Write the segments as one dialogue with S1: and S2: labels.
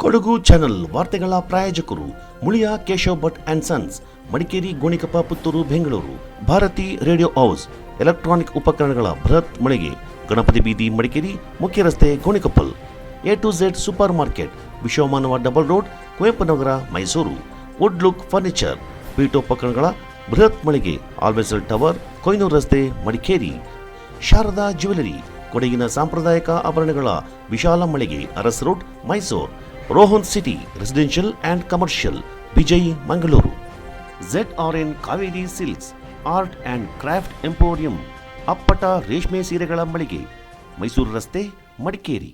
S1: Kodagu channel ವಾರ್ತೆಗಳ ಪ್ರಾಯೋಜಕರು Muliya Keshav Bhat and sons, Madikeri, Gonikoppa, Puttur, Bengaluru. Bharati radio house, electronic ಉಪಕರಣಗಳ ಬೃಹತ್ ಮಳಿಗೆ, ಗಣಪತಿ ಬೀದಿ, ಮಡಿಕೇರಿ, ಮುಖ್ಯ ರಸ್ತೆ, Gonikoppal. A2Z super market, Vishwamanava double road, Kuvempu Nagar, Mysuru. Wood look furniture, ಪೀಠೋಪಕರಣಗಳ ಬೃಹತ್ ಮಳಿಗೆ, ಆಲ್ವೆಸಲ್ ಟವರ್, ಕೊಯ್ನೂರು ರಸ್ತೆ, ಮಡಿಕೇರಿ. ಶಾರದಾ ಜ್ಯುವೆಲರಿ, ಕೊಡಗಿನ ಸಾಂಪ್ರದಾಯಿಕ ಆಭರಣಗಳ ವಿಶಾಲ ಮಳಿಗೆ, Aras road, Mysuru. Rohan city residential and commercial, Vijay, Mangaluru. ZRN Kaveri silks, art and craft emporium, ಅಪ್ಪಟ ರೇಷ್ಮೆ ಸೀರೆಗಳ ಮಳಿಗೆ, ಮೈಸೂರು ರಸ್ತೆ, ಮಡಿಕೇರಿ.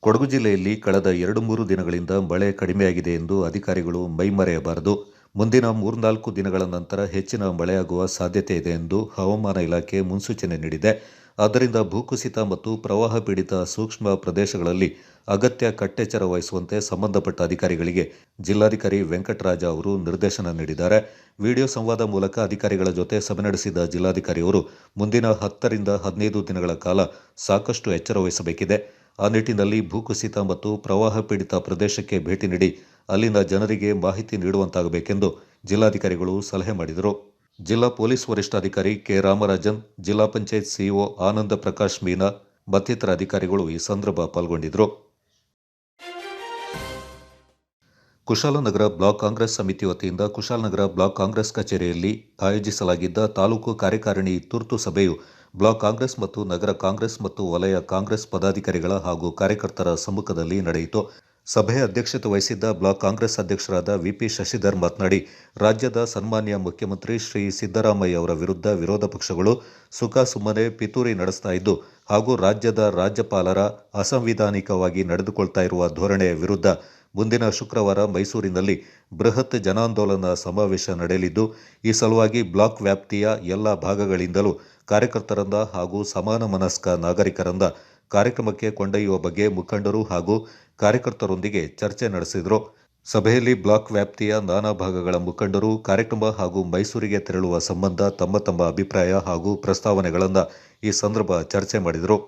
S2: ಕೊಡಗು ಜಿಲ್ಲೆಯಲ್ಲಿ ಕಳೆದ 2-3 ದಿನಗಳಿಂದ ಮಳೆ ಕಡಿಮೆಯಾಗಿದೆ ಎಂದು ಅಧಿಕಾರಿಗಳು ಮೈಮರೆಯಬಾರದು. ಮುಂದಿನ 3-4 ದಿನಗಳ ನಂತರ ಹೆಚ್ಚಿನ ಮಳೆಯಾಗುವ ಸಾಧ್ಯತೆ ಇದೆ ಎಂದು ಹವಾಮಾನ ಇಲಾಖೆ ಮುನ್ಸೂಚನೆ ನೀಡಿದೆ. ಆದ್ದರಿಂದ ಭೂಕುಸಿತ ಮತ್ತು ಪ್ರವಾಹ ಪೀಡಿತ ಸೂಕ್ಷ್ಮ ಪ್ರದೇಶಗಳಲ್ಲಿ ಅಗತ್ಯ ಕಟ್ಟೆಚ್ಚರ ವಹಿಸುವಂತೆ ಸಂಬಂಧಪಟ್ಟ ಅಧಿಕಾರಿಗಳಿಗೆ ಜಿಲ್ಲಾಧಿಕಾರಿ ವೆಂಕಟರಾಜ ಅವರು ನಿರ್ದೇಶನ ನೀಡಿದ್ದಾರೆ. ವಿಡಿಯೋ ಸಂವಾದ ಮೂಲಕ ಅಧಿಕಾರಿಗಳ ಜೊತೆ ಸಭೆ ನಡೆಸಿದ ಜಿಲ್ಲಾಧಿಕಾರಿಯವರು ಮುಂದಿನ 10ರಿಂದ 15 ದಿನಗಳ ಕಾಲ ಸಾಕಷ್ಟು ಎಚ್ಚರ ವಹಿಸಬೇಕಿದೆ. ಆ ನಿಟ್ಟಿನಲ್ಲಿ ಭೂಕುಸಿತ ಮತ್ತು ಪ್ರವಾಹ ಪೀಡಿತ ಪ್ರದೇಶಕ್ಕೆ ಭೇಟಿ ನೀಡಿ ಅಲ್ಲಿನ ಜನರಿಗೆ ಮಾಹಿತಿ ನೀಡುವಂತಾಗಬೇಕೆಂದು ಜಿಲ್ಲಾಧಿಕಾರಿಗಳು ಸಲಹೆ ಮಾಡಿದರು. ಜಿಲ್ಲಾ ಪೊಲೀಸ್ ವರಿಷ್ಠಾಧಿಕಾರಿ ಕೆ. ರಾಮರಾಜನ್, ಜಿಲ್ಲಾ ಪಂಚಾಯತ್ ಸಿಇಒ ಆನಂದ ಪ್ರಕಾಶ್ ಮೀನಾ ಮತ್ತಿತರ ಅಧಿಕಾರಿಗಳು ಈ ಸಂದರ್ಭ ಪಾಲ್ಗೊಂಡಿದ್ದರು. ಕುಶಾಲನಗರ ಬ್ಲಾಕ್ ಕಾಂಗ್ರೆಸ್ ಸಮಿತಿ ವತಿಯಿಂದ ಕುಶಾಲನಗರ ಬ್ಲಾಕ್ ಕಾಂಗ್ರೆಸ್ ಕಚೇರಿಯಲ್ಲಿ ಆಯೋಜಿಸಲಾಗಿದ್ದ ತಾಲೂಕು ಕಾರ್ಯಕಾರಿಣಿ ತುರ್ತು ಸಭೆಯು ಬ್ಲಾಕ್ ಕಾಂಗ್ರೆಸ್ ಮತ್ತು ನಗರ ಕಾಂಗ್ರೆಸ್ ಮತ್ತು ವಲಯ ಕಾಂಗ್ರೆಸ್ ಪದಾಧಿಕಾರಿಗಳ ಹಾಗೂ ಕಾರ್ಯಕರ್ತರ ಸಮ್ಮುಖದಲ್ಲಿ ನಡೆಯಿತು. ಸಭೆಯ ಅಧ್ಯಕ್ಷತೆ ವಹಿಸಿದ್ದ ಬ್ಲಾಕ್ ಕಾಂಗ್ರೆಸ್ ಅಧ್ಯಕ್ಷರಾದ ವಿಪಿ ಶಶಿಧರ್ ಮಾತನಾಡಿ, ರಾಜ್ಯದ ಸನ್ಮಾನ್ಯ ಮುಖ್ಯಮಂತ್ರಿ ಶ್ರೀ ಸಿದ್ದರಾಮಯ್ಯ ಅವರ ವಿರುದ್ಧ ವಿರೋಧ ಪಕ್ಷಗಳು ಸುಖಾಸುಮ್ಮನೆ ಪಿತೂರಿ ನಡೆಸ್ತಾ ಇದ್ದು ಹಾಗೂ ರಾಜ್ಯದ ರಾಜ್ಯಪಾಲರ ಅಸಂವಿಧಾನಿಕವಾಗಿ ನಡೆದುಕೊಳ್ತಾ ಇರುವ ಧೋರಣೆಯ ವಿರುದ್ಧ ಮುಂದಿನ ಶುಕ್ರವಾರ ಮೈಸೂರಿನಲ್ಲಿ ಬೃಹತ್ ಜನಾಂದೋಲನ ಸಮಾವೇಶ ನಡೆಯಲಿದ್ದು, ಈ ಸಲುವಾಗಿ ಬ್ಲಾಕ್ ವ್ಯಾಪ್ತಿಯ ಎಲ್ಲ ಭಾಗಗಳಿಂದಲೂ ಕಾರ್ಯಕರ್ತರಿಂದ ಹಾಗೂ ಸಮಾನ ಮನಸ್ಕ ನಾಗರಿಕರಿಂದ ಕಾರ್ಯಕ್ರಮಕ್ಕೆ ಕೊಂಡೊಯ್ಯುವ ಬಗ್ಗೆ ಮುಖಂಡರು ಹಾಗೂ ಕಾರ್ಯಕರ್ತರೊಂದಿಗೆ ಚರ್ಚೆ ನಡೆಸಿದರು. ಸಭೆಯಲ್ಲಿ ಬ್ಲಾಕ್ ವ್ಯಾಪ್ತಿಯ ನಾನಾ ಭಾಗಗಳ ಮುಖಂಡರು ಕಾರ್ಯಕ್ರಮ ಹಾಗೂ ಮೈಸೂರಿಗೆ ತೆರಳುವ ಸಂಬಂಧ ತಮ್ಮ ತಮ್ಮ ಅಭಿಪ್ರಾಯ ಹಾಗೂ ಪ್ರಸ್ತಾವನೆಗಳನ್ನು ಈ ಸಂದರ್ಭ ಚರ್ಚೆ ಮಾಡಿದರು.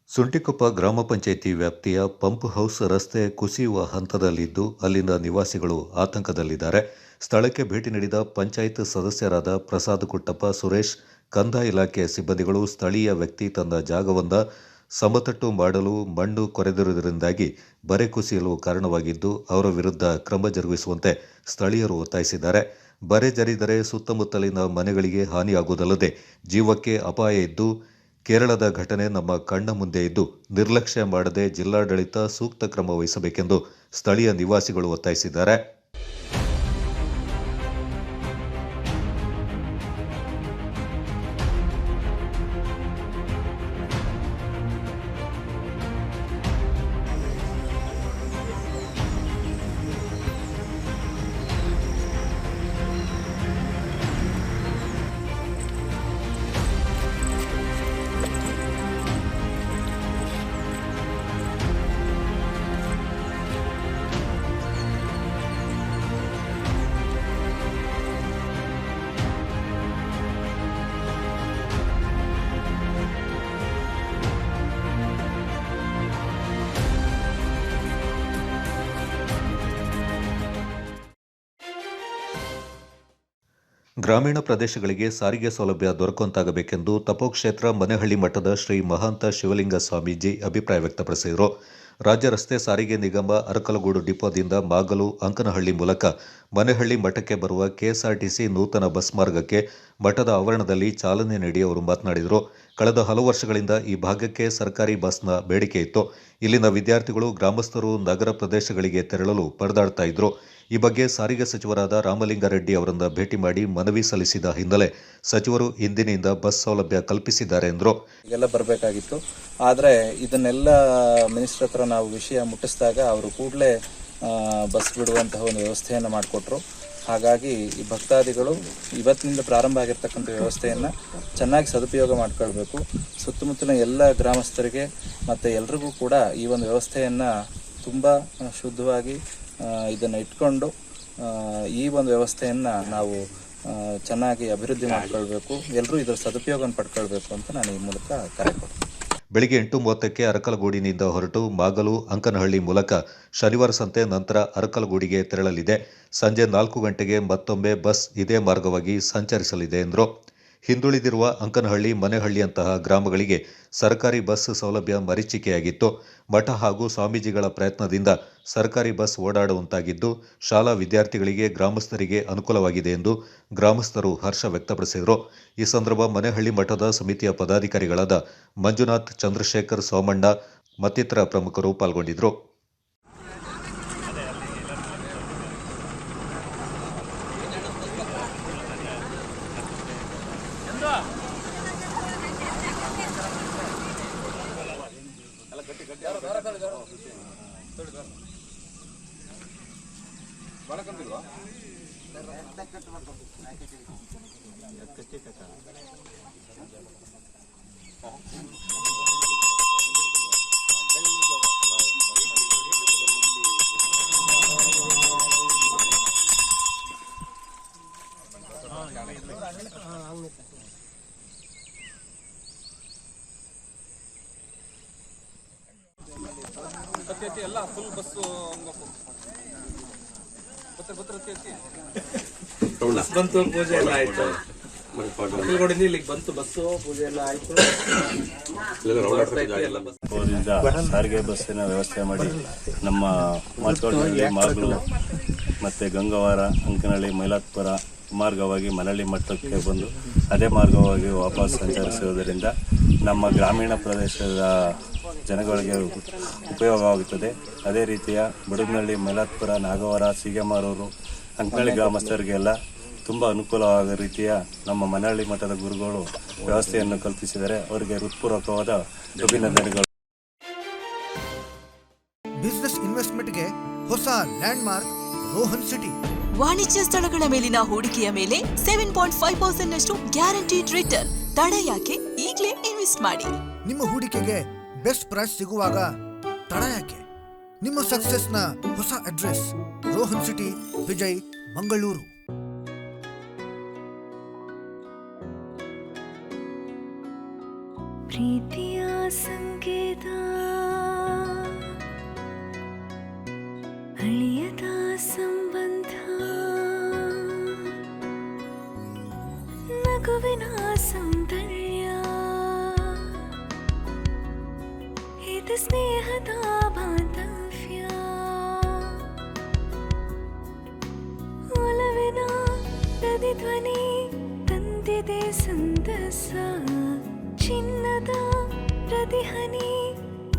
S2: ಸುಂಟಿಕೊಪ್ಪ ಗ್ರಾಮ ಪಂಚಾಯಿತಿ ವ್ಯಾಪ್ತಿಯ ಪಂಪ್ ಹೌಸ್ ರಸ್ತೆ ಕುಸಿಯುವ ಹಂತದಲ್ಲಿದ್ದು ಅಲ್ಲಿನ ನಿವಾಸಿಗಳು ಆತಂಕದಲ್ಲಿದ್ದಾರೆ. ಸ್ಥಳಕ್ಕೆ ಭೇಟಿ ನೀಡಿದ ಪಂಚಾಯತ್ ಸದಸ್ಯರಾದ ಪ್ರಸಾದ್ ಕುಟ್ಟಪ್ಪ, ಸುರೇಶ್, ಕಂದಾಯ ಇಲಾಖೆ ಸಿಬ್ಬಂದಿಗಳು ಸ್ಥಳೀಯ ವ್ಯಕ್ತಿ ತನ್ನ ಜಾಗವೊಂದ ಸಮತಟ್ಟು ಮಾಡಲು ಮಣ್ಣು ಕೊರೆದಿರುವುದರಿಂದಾಗಿ ಬರೆ ಕುಸಿಯಲು ಕಾರಣವಾಗಿದ್ದು ಅವರ ವಿರುದ್ಧ ಕ್ರಮ ಜರುಗಿಸುವಂತೆ ಸ್ಥಳೀಯರು ಒತ್ತಾಯಿಸಿದ್ದಾರೆ. ಬರೆ ಜರಿದರೆ ಸುತ್ತಮುತ್ತಲಿನ ಮನೆಗಳಿಗೆ ಹಾನಿಯಾಗುವುದಲ್ಲದೆ ಜೀವಕ್ಕೆ ಅಪಾಯ ಇದ್ದು ಕೇರಳದ ಘಟನೆ ನಮ್ಮ ಕಣ್ಣ ಮುಂದೆ ಇದ್ದು ನಿರ್ಲಕ್ಷ್ಯ ಮಾಡದೆ ಜಿಲ್ಲಾಡಳಿತ ಸೂಕ್ತ ಕ್ರಮ ವಹಿಸಬೇಕೆಂದು ಸ್ಥಳೀಯ ನಿವಾಸಿಗಳು ಒತ್ತಾಯಿಸಿದ್ದಾರೆ. ಗ್ರಾಮೀಣ ಪ್ರದೇಶಗಳಿಗೆ ಸಾರಿಗೆ ಸೌಲಭ್ಯ ದೊರಕುವಂತಾಗಬೇಕೆಂದು ತಪೋಕ್ಷೇತ್ರ ಮನೆಹಳ್ಳಿ ಮಠದ ಶ್ರೀ ಮಹಾಂತ ಶಿವಲಿಂಗ ಸ್ವಾಮೀಜಿ ಅಭಿಪ್ರಾಯ ವ್ಯಕ್ತಪಡಿಸಿದರು. ರಾಜ್ಯ ರಸ್ತೆ ಸಾರಿಗೆ ನಿಗಮ ಅರಕಲಗೂಡು ಡಿಪೋದಿಂದ ಮಾಗಲು ಅಂಕನಹಳ್ಳಿ ಮೂಲಕ ಮನೆಹಳ್ಳಿ ಮಠಕ್ಕೆ ಬರುವ ಕೆಎಸ್ಆರ್ಟಿಸಿ ನೂತನ ಬಸ್ ಮಾರ್ಗಕ್ಕೆ ಮಠದ ಆವರಣದಲ್ಲಿ ಚಾಲನೆ ನೀಡಿ ಅವರು ಮಾತನಾಡಿದರು. ಕಳೆದ ಹಲವು ವರ್ಷಗಳಿಂದ ಈ ಭಾಗಕ್ಕೆ ಸರ್ಕಾರಿ ಬಸ್ನ ಬೇಡಿಕೆ ಇತ್ತು. ಇಲ್ಲಿನ ವಿದ್ಯಾರ್ಥಿಗಳು, ಗ್ರಾಮಸ್ಥರು ನಗರ ಪ್ರದೇಶಗಳಿಗೆ ತೆರಳಲು ಪರದಾಡ್ತಾ ಇದ್ರು. ಈ ಬಗ್ಗೆ ಸಾರಿಗೆ ಸಚಿವರಾದ ರಾಮಲಿಂಗಾರೆಡ್ಡಿ ಅವರನ್ನು ಭೇಟಿ ಮಾಡಿ ಮನವಿ ಸಲ್ಲಿಸಿದ ಹಿನ್ನೆಲೆ ಸಚಿವರು ಇಂದಿನಿಂದ ಬಸ್ ಸೌಲಭ್ಯ ಕಲ್ಪಿಸಿದ್ದಾರೆ ಎಂದರು.
S3: ಎಲ್ಲ ಬರಬೇಕಾಗಿತ್ತು, ಆದರೆ ಇದನ್ನೆಲ್ಲ ಮಿನಿಸ್ಟರ್ ಹತ್ರ ನಾವು ವಿಷಯ ಮುಟ್ಟಿಸಿದಾಗ ಅವರು ಕೂಡಲೇ ಬಸ್ ಬಿಡುವಂತಹ ಒಂದು ವ್ಯವಸ್ಥೆಯನ್ನು ಮಾಡಿಕೊಟ್ರು. ಹಾಗಾಗಿ ಈ ಭಕ್ತಾದಿಗಳು ಇವತ್ತಿನಿಂದ ಪ್ರಾರಂಭ ಆಗಿರ್ತಕ್ಕಂಥ ವ್ಯವಸ್ಥೆಯನ್ನು ಚೆನ್ನಾಗಿ ಸದುಪಯೋಗ ಮಾಡಿಕೊಳ್ಬೇಕು. ಸುತ್ತಮುತ್ತಲಿನ ಎಲ್ಲ ಗ್ರಾಮಸ್ಥರಿಗೆ ಮತ್ತು ಎಲ್ರಿಗೂ ಕೂಡ ಈ ಒಂದು ವ್ಯವಸ್ಥೆಯನ್ನು ತುಂಬ ಶುದ್ಧವಾಗಿ ಇದನ್ನು ಇಟ್ಕೊಂಡು ಈ ಒಂದು ವ್ಯವಸ್ಥೆಯನ್ನು ನಾವು ಚೆನ್ನಾಗಿ ಅಭಿವೃದ್ಧಿ ಮಾಡಿಕೊಳ್ಬೇಕು. ಎಲ್ಲರೂ ಇದರ ಸದುಪಯೋಗವನ್ನು ಪಡ್ಕೊಳ್ಬೇಕು ಅಂತ ನಾನು ಈ ಮೂಲಕ ಕರೆ ಕೊಡ್ತೀನಿ.
S2: ಬೆಳಿಗ್ಗೆ 8:30ಕ್ಕೆ ಅರಕಲಗೂಡಿನಿಂದ ಹೊರಟು ಮಾಗಲು ಅಂಕನಹಳ್ಳಿ ಮೂಲಕ ಶನಿವಾರ ಸಂತೆ ನಂತರ ಅರಕಲಗೂಡಿಗೆ ತೆರಳಲಿದೆ. ಸಂಜೆ 4 ಗಂಟೆಗೆ ಮತ್ತೊಮ್ಮೆ ಬಸ್ ಇದೇ ಮಾರ್ಗವಾಗಿ ಸಂಚರಿಸಲಿದೆ ಎಂದರು. ಹಿಂದುಳಿದಿರುವ ಅಂಕನಹಳ್ಳಿ, ಮನೆಹಳ್ಳಿಯಂತಹ ಗ್ರಾಮಗಳಿಗೆ ಸರ್ಕಾರಿ ಬಸ್ ಸೌಲಭ್ಯ ಮರೀಚಿಕೆಯಾಗಿತ್ತು. ಮಠ ಹಾಗೂ ಸ್ವಾಮೀಜಿಗಳ ಪ್ರಯತ್ನದಿಂದ ಸರ್ಕಾರಿ ಬಸ್ ಓಡಾಡುವಂತಾಗಿದ್ದು ಶಾಲಾ ವಿದ್ಯಾರ್ಥಿಗಳಿಗೆ, ಗ್ರಾಮಸ್ಥರಿಗೆ ಅನುಕೂಲವಾಗಿದೆ ಎಂದು ಗ್ರಾಮಸ್ಥರು ಹರ್ಷ ವ್ಯಕ್ತಪಡಿಸಿದರು. ಈ ಸಂದರ್ಭ ಮನೆಹಳ್ಳಿ ಮಠದ ಸಮಿತಿಯ ಪದಾಧಿಕಾರಿಗಳಾದ ಮಂಜುನಾಥ್, ಚಂದ್ರಶೇಖರ್, ಸೋಮಣ್ಣ ಮತ್ತಿತರ ಪ್ರಮುಖರು ಪಾಲ್ಗೊಂಡಿದ್ದರು.
S4: ಎಲ್ಲ ಫುಲ್ ಬಸ್ಸು ಬಂತು, ಪೂಜೆ ಎಲ್ಲ ಆಯ್ತು. ಇಲ್ಲಿಗೆ ಬಂತು ಬಸ್ಸು, ಪೂಜೆ ಎಲ್ಲ ಆಯ್ತು.
S5: ಸಾರಿಗೆ ಬಸ್ಸಿನ ವ್ಯವಸ್ಥೆ ಮಾಡಿ ನಮ್ಮ ಮಾಲ್ಕೋಟಹಳ್ಳಿ, ಮಾಗಲು ಮತ್ತು ಗಂಗವಾರ, ಅಂಕನಹಳ್ಳಿ, ಮೈಲಾತ್ಪುರ ಮಾರ್ಗವಾಗಿ ಮನಹಳ್ಳಿ ಮಟ್ಟಕ್ಕೆ ಬಂದು ಅದೇ ಮಾರ್ಗವಾಗಿ ವಾಪಸ್ ಸಂಚರಿಸುವುದರಿಂದ ನಮ್ಮ ಗ್ರಾಮೀಣ ಪ್ರದೇಶದ ಜನಗಳಿಗೆ ಉಪಯೋಗವಾಗುತ್ತದೆ. ಅದೇ ರೀತಿಯ ಬಡಗನಹಳ್ಳಿ, ಮೈಲಾತ್ಪುರ, ನಾಗವಾರ, ಸೀಗೆಮಾರೂರು, ಅಂಕನಹಳ್ಳಿ ಗ್ರಾಮಸ್ಥರಿಗೆಲ್ಲ ತುಂಬ ಅನುಕೂಲವಾದ ರೀತಿಯ ನಮ್ಮ ಮನಹಳ್ಳಿ ಮಠದ ಗುರುಗಳು ವ್ಯವಸ್ಥೆಯನ್ನು ಕಲ್ಪಿಸಿದರೆ ಅವರಿಗೆ ಹೃತ್ಪೂರ್ವಕವಾದ ಅಭಿನಂದನೆಗಳು.
S6: ಬಿಸಿನೆಸ್ ಇನ್ವೆಸ್ಟ್ಮೆಂಟ್ಗೆ ಹೊಸ ಲ್ಯಾಂಡ್ ಮಾರ್ಕ್ ರೋಹನ್ ಸಿಟಿ.
S7: ವಾಣಿಜ್ಯ ಸ್ಥಳಗಳ ಮೇಲಿನ ಹೂಡಿಕೆಯ ಮೇಲೆ 7.5% ನಷ್ಟು ಗ್ಯಾರಂಟಿಡ್ ರಿಟರ್ನ್. ತಡ ಯಾಕೆ? ಈಗಲೇ ಇನ್ವೆಸ್ಟ್ ಮಾಡಿ.
S6: ನಿಮ್ಮ ಹೂಡಿಕೆಗೆ ಬೆಸ್ಟ್ ಪ್ರೈಸ್ ಸಿಗುವಾಗ ತಡ ಯಾಕೆ? ನಿಮ್ಮ ಸಕ್ಸೆಸ್ನ ಹೊಸ ಅಡ್ರೆಸ್ ರೋಹನ್ ಸಿಟಿ, ವಿಜಯ್, ಮಂಗಳೂರು.
S8: ಪ್ರೀತಿಯ ಸಂಕೇತ, ಅಳಿಯದ ಸಂಬಂಧ, ನಗುವಿನ ಸೌಂದರ್ಯ, ಇದು ಸ್ನೇಹದ ಬಾಂಧವ್ಯ, ಒಲವಿನ ಪ್ರತಿಧ್ವನಿ ತಂದಿದೆ ಸಂತಸ, ಚಿನ್ನದ ಪ್ರತಿಹನಿ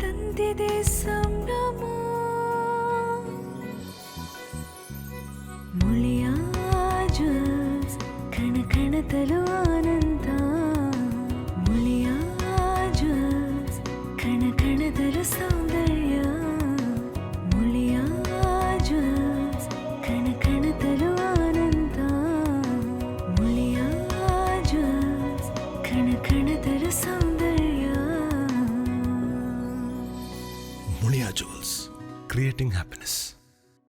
S8: ತಂದಿದೆ ಸಂಭ್ರಮ. ಮುಳಿಯ ಜ್ಯೂಸ್ ಕಣ ಕಣದಲು ಆನಂದ, ಮುಳಿಯ ಜ್ಯೂಸ್ ಕಣ ಕಣದಲು ಸೌಂದರ್ಯ, ಮುಳಿಯ ಜ್ಯೂಸ್ ಕಣ ಕಣದಲು ಆನಂದ, ಮುಳಿಯ ಜ್ಯೂಸ್ ಕಣ ಕಣದಲು ಸೌಂದರ್ಯ.
S6: ಮುಳಿಯಾ ಜ್ಯೂಸ್, creating happiness.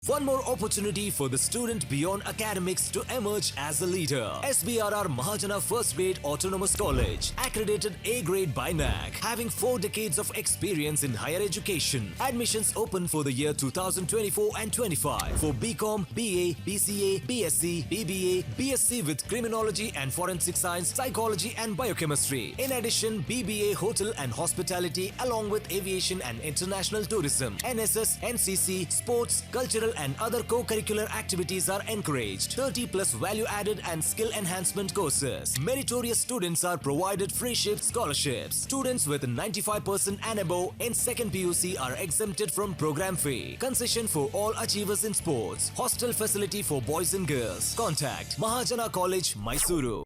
S9: One more opportunity for the student beyond academics to emerge as a leader. SBRR Mahajana First Grade Autonomous College, accredited A grade by NAC, having 4 decades of experience in higher education. Admissions open for the year 2024 and 25 for BCom, BA, BCA, BSc, BBA, BSc with Criminology and Forensic Science, Psychology and Biochemistry. In addition, BBA Hotel and Hospitality along with Aviation and International Tourism, NSS, NCC, Sports, Cultural and other co-curricular activities are encouraged. 30 plus value-added and skill enhancement courses. Meritorious students are provided free shift scholarships. Students with 95% and above in second PUC are exempted from program fee. Concession for all achievers in sports. Hostel facility for boys and girls. Contact Mahajana College, Mysuru.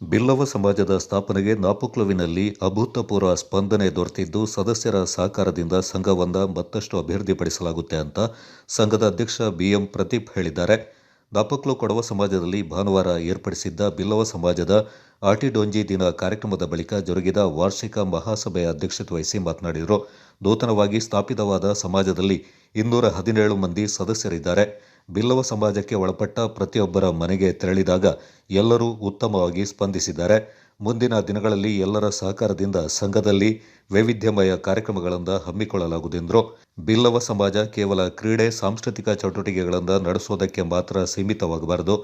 S2: Billava ಸಮಾಜದ ಸ್ಥಾಪನೆಗೆ ನಾಪೊಕ್ಲುವಿನಲ್ಲಿ ಅಭೂತಪೂರ್ವ ಸ್ಪಂದನೆ ದೊರೆತಿದ್ದು, ಸದಸ್ಯರ ಸಹಕಾರದಿಂದ ಸಂಘವನ್ನು ಮತ್ತಷ್ಟು ಅಭಿವೃದ್ಧಿಪಡಿಸಲಾಗುತ್ತೆ ಅಂತ ಸಂಘದ ಅಧ್ಯಕ್ಷ BM ಪ್ರದೀಪ್ ಹೇಳಿದ್ದಾರೆ. ನಾಪೊಕ್ಲು ಕೊಡವ ಸಮಾಜದಲ್ಲಿ ಭಾನುವಾರ ಏರ್ಪಡಿಸಿದ್ದ ಬಿಲ್ಲವ ಸಮಾಜದ ಆಟಿಡೊಂಜಿ ದಿನ ಕಾರ್ಯಕ್ರಮದ ಬಳಿಕ ಜರುಗಿದ ವಾರ್ಷಿಕ ಮಹಾಸಭೆಯ ಅಧ್ಯಕ್ಷತೆ ವಹಿಸಿ ಮಾತನಾಡಿದರು. ನೂತನವಾಗಿ ಸ್ಥಾಪಿತವಾದ ಸಮಾಜದಲ್ಲಿ 217 ಮಂದಿ ಸದಸ್ಯರಿದ್ದಾರೆ. ಬಿಲ್ಲವ ಸಮಾಜಕ್ಕೆ ಒಳಪಟ್ಟ ಪ್ರತಿಯೊಬ್ಬರ ಮನೆಗೆ ತೆರಳಿದಾಗ ಎಲ್ಲರೂ ಉತ್ತಮವಾಗಿ ಸ್ಪಂದಿಸಿದ್ದಾರೆ. ಮುಂದಿನ ದಿನಗಳಲ್ಲಿ ಎಲ್ಲರ ಸಹಕಾರದಿಂದ ಸಂಘದಲ್ಲಿ ವೈವಿಧ್ಯಮಯ ಕಾರ್ಯಕ್ರಮಗಳನ್ನು ಹಮ್ಮಿಕೊಳ್ಳಲಾಗುವುದೆಂದರು. ಬಿಲ್ಲವ ಸಮಾಜ ಕೇವಲ ಕ್ರೀಡೆ, ಸಾಂಸ್ಕೃತಿಕ ಚಟುವಟಿಕೆಗಳನ್ನು ನಡೆಸೋದಕ್ಕೆ ಮಾತ್ರ ಸೀಮಿತವಾಗಬಾರದು.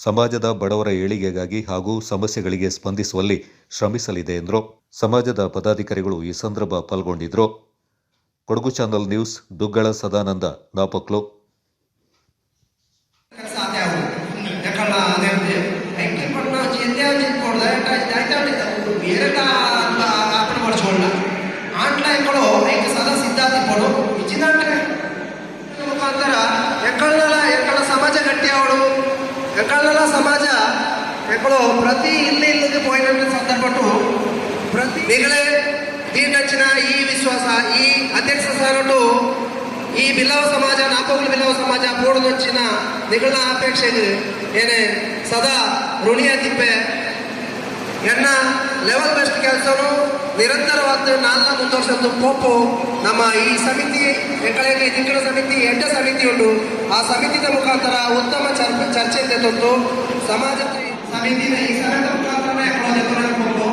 S2: ಸಮಾಜದ ಬಡವರ ಏಳಿಗೆಗಾಗಿ ಹಾಗೂ ಸಮಸ್ಯೆಗಳಿಗೆ ಸ್ಪಂದಿಸುವಲ್ಲಿ ಶ್ರಮಿಸಲಿದೆ ಎಂದರು. ಸಮಾಜದ ಪದಾಧಿಕಾರಿಗಳು ಈ ಸಂದರ್ಭ ಪಾಲ್ಗೊಂಡಿದ್ದರು. Kodagu channel news, Duggala Sadananda, Napoklu.
S10: సమాజ గట్టివాడు ఎక్కడల సమాజ ఎక్కడో ప్రతి ఇల్లు పోయిన సందర్భటు ప్రతి మిగిలే దీనచ్చిన ఈ విశ్వాಸ ఈ అధ్యక్ష స్థానటు ಈ ಬಿಲ್ಲವ ಸಮಾಜ ನಾಪೊಕ್ಲು ಬಿಲ್ಲವ ಸಮಾಜ ಪೂರ್ಣದೊಂಚಿನ ನಿಗಳ ಅಪೇಕ್ಷೆಗೆ ಏನೇ ಸದಾ ಋಣಿಯಾಗಿಪ್ಪೆ ಎನ್ನ ಲೆವೆಲ್ ಬೆಸ್ಟ್ ಕೆಲಸನು ನಿರಂತರವಾದ ನಾಲ್ನ ಮುಂದುವರ್ಸೋದು ಪೋಪು ನಮ್ಮ ಈ ಸಮಿತಿ ಎಂಕಳೆಗೆ ದಿಕ್ಕಳ ಸಮಿತಿ ಎಂಟ ಸಮಿತಿ ಉಂಟು. ಆ ಸಮಿತಿಯ ಮುಖಾಂತರ ಉತ್ತಮ ಚರ್ಚೆ ತಂದು ಸಮಾಜ ಸಮಿತಿ ಈ ಸಭೆಯ ಮುಖಾಂತರ ಪೋಪು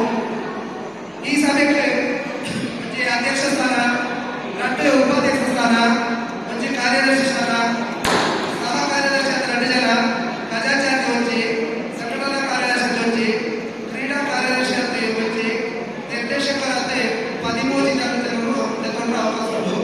S10: ಈ ಸಭೆಗೆ ಅಧ್ಯಕ್ಷ ಸ್ಥಾನ, రెండు ఉపాధ్యక్ష స్థాన, మంచి కార్యదర్శి స్థాన, సభా కార్యదర్శి 2 జನ, ప్రజాచార్య వచ్చి, సంఘటన కార్యదర్శి వచ్చి, క్రీడా కార్యదర్శి వచ్చి, ನಿರ್ದೇಶಕರ 13 ಜನರು ತಗೊಂಡ ಅವಕಾಶ ಉಂಟು.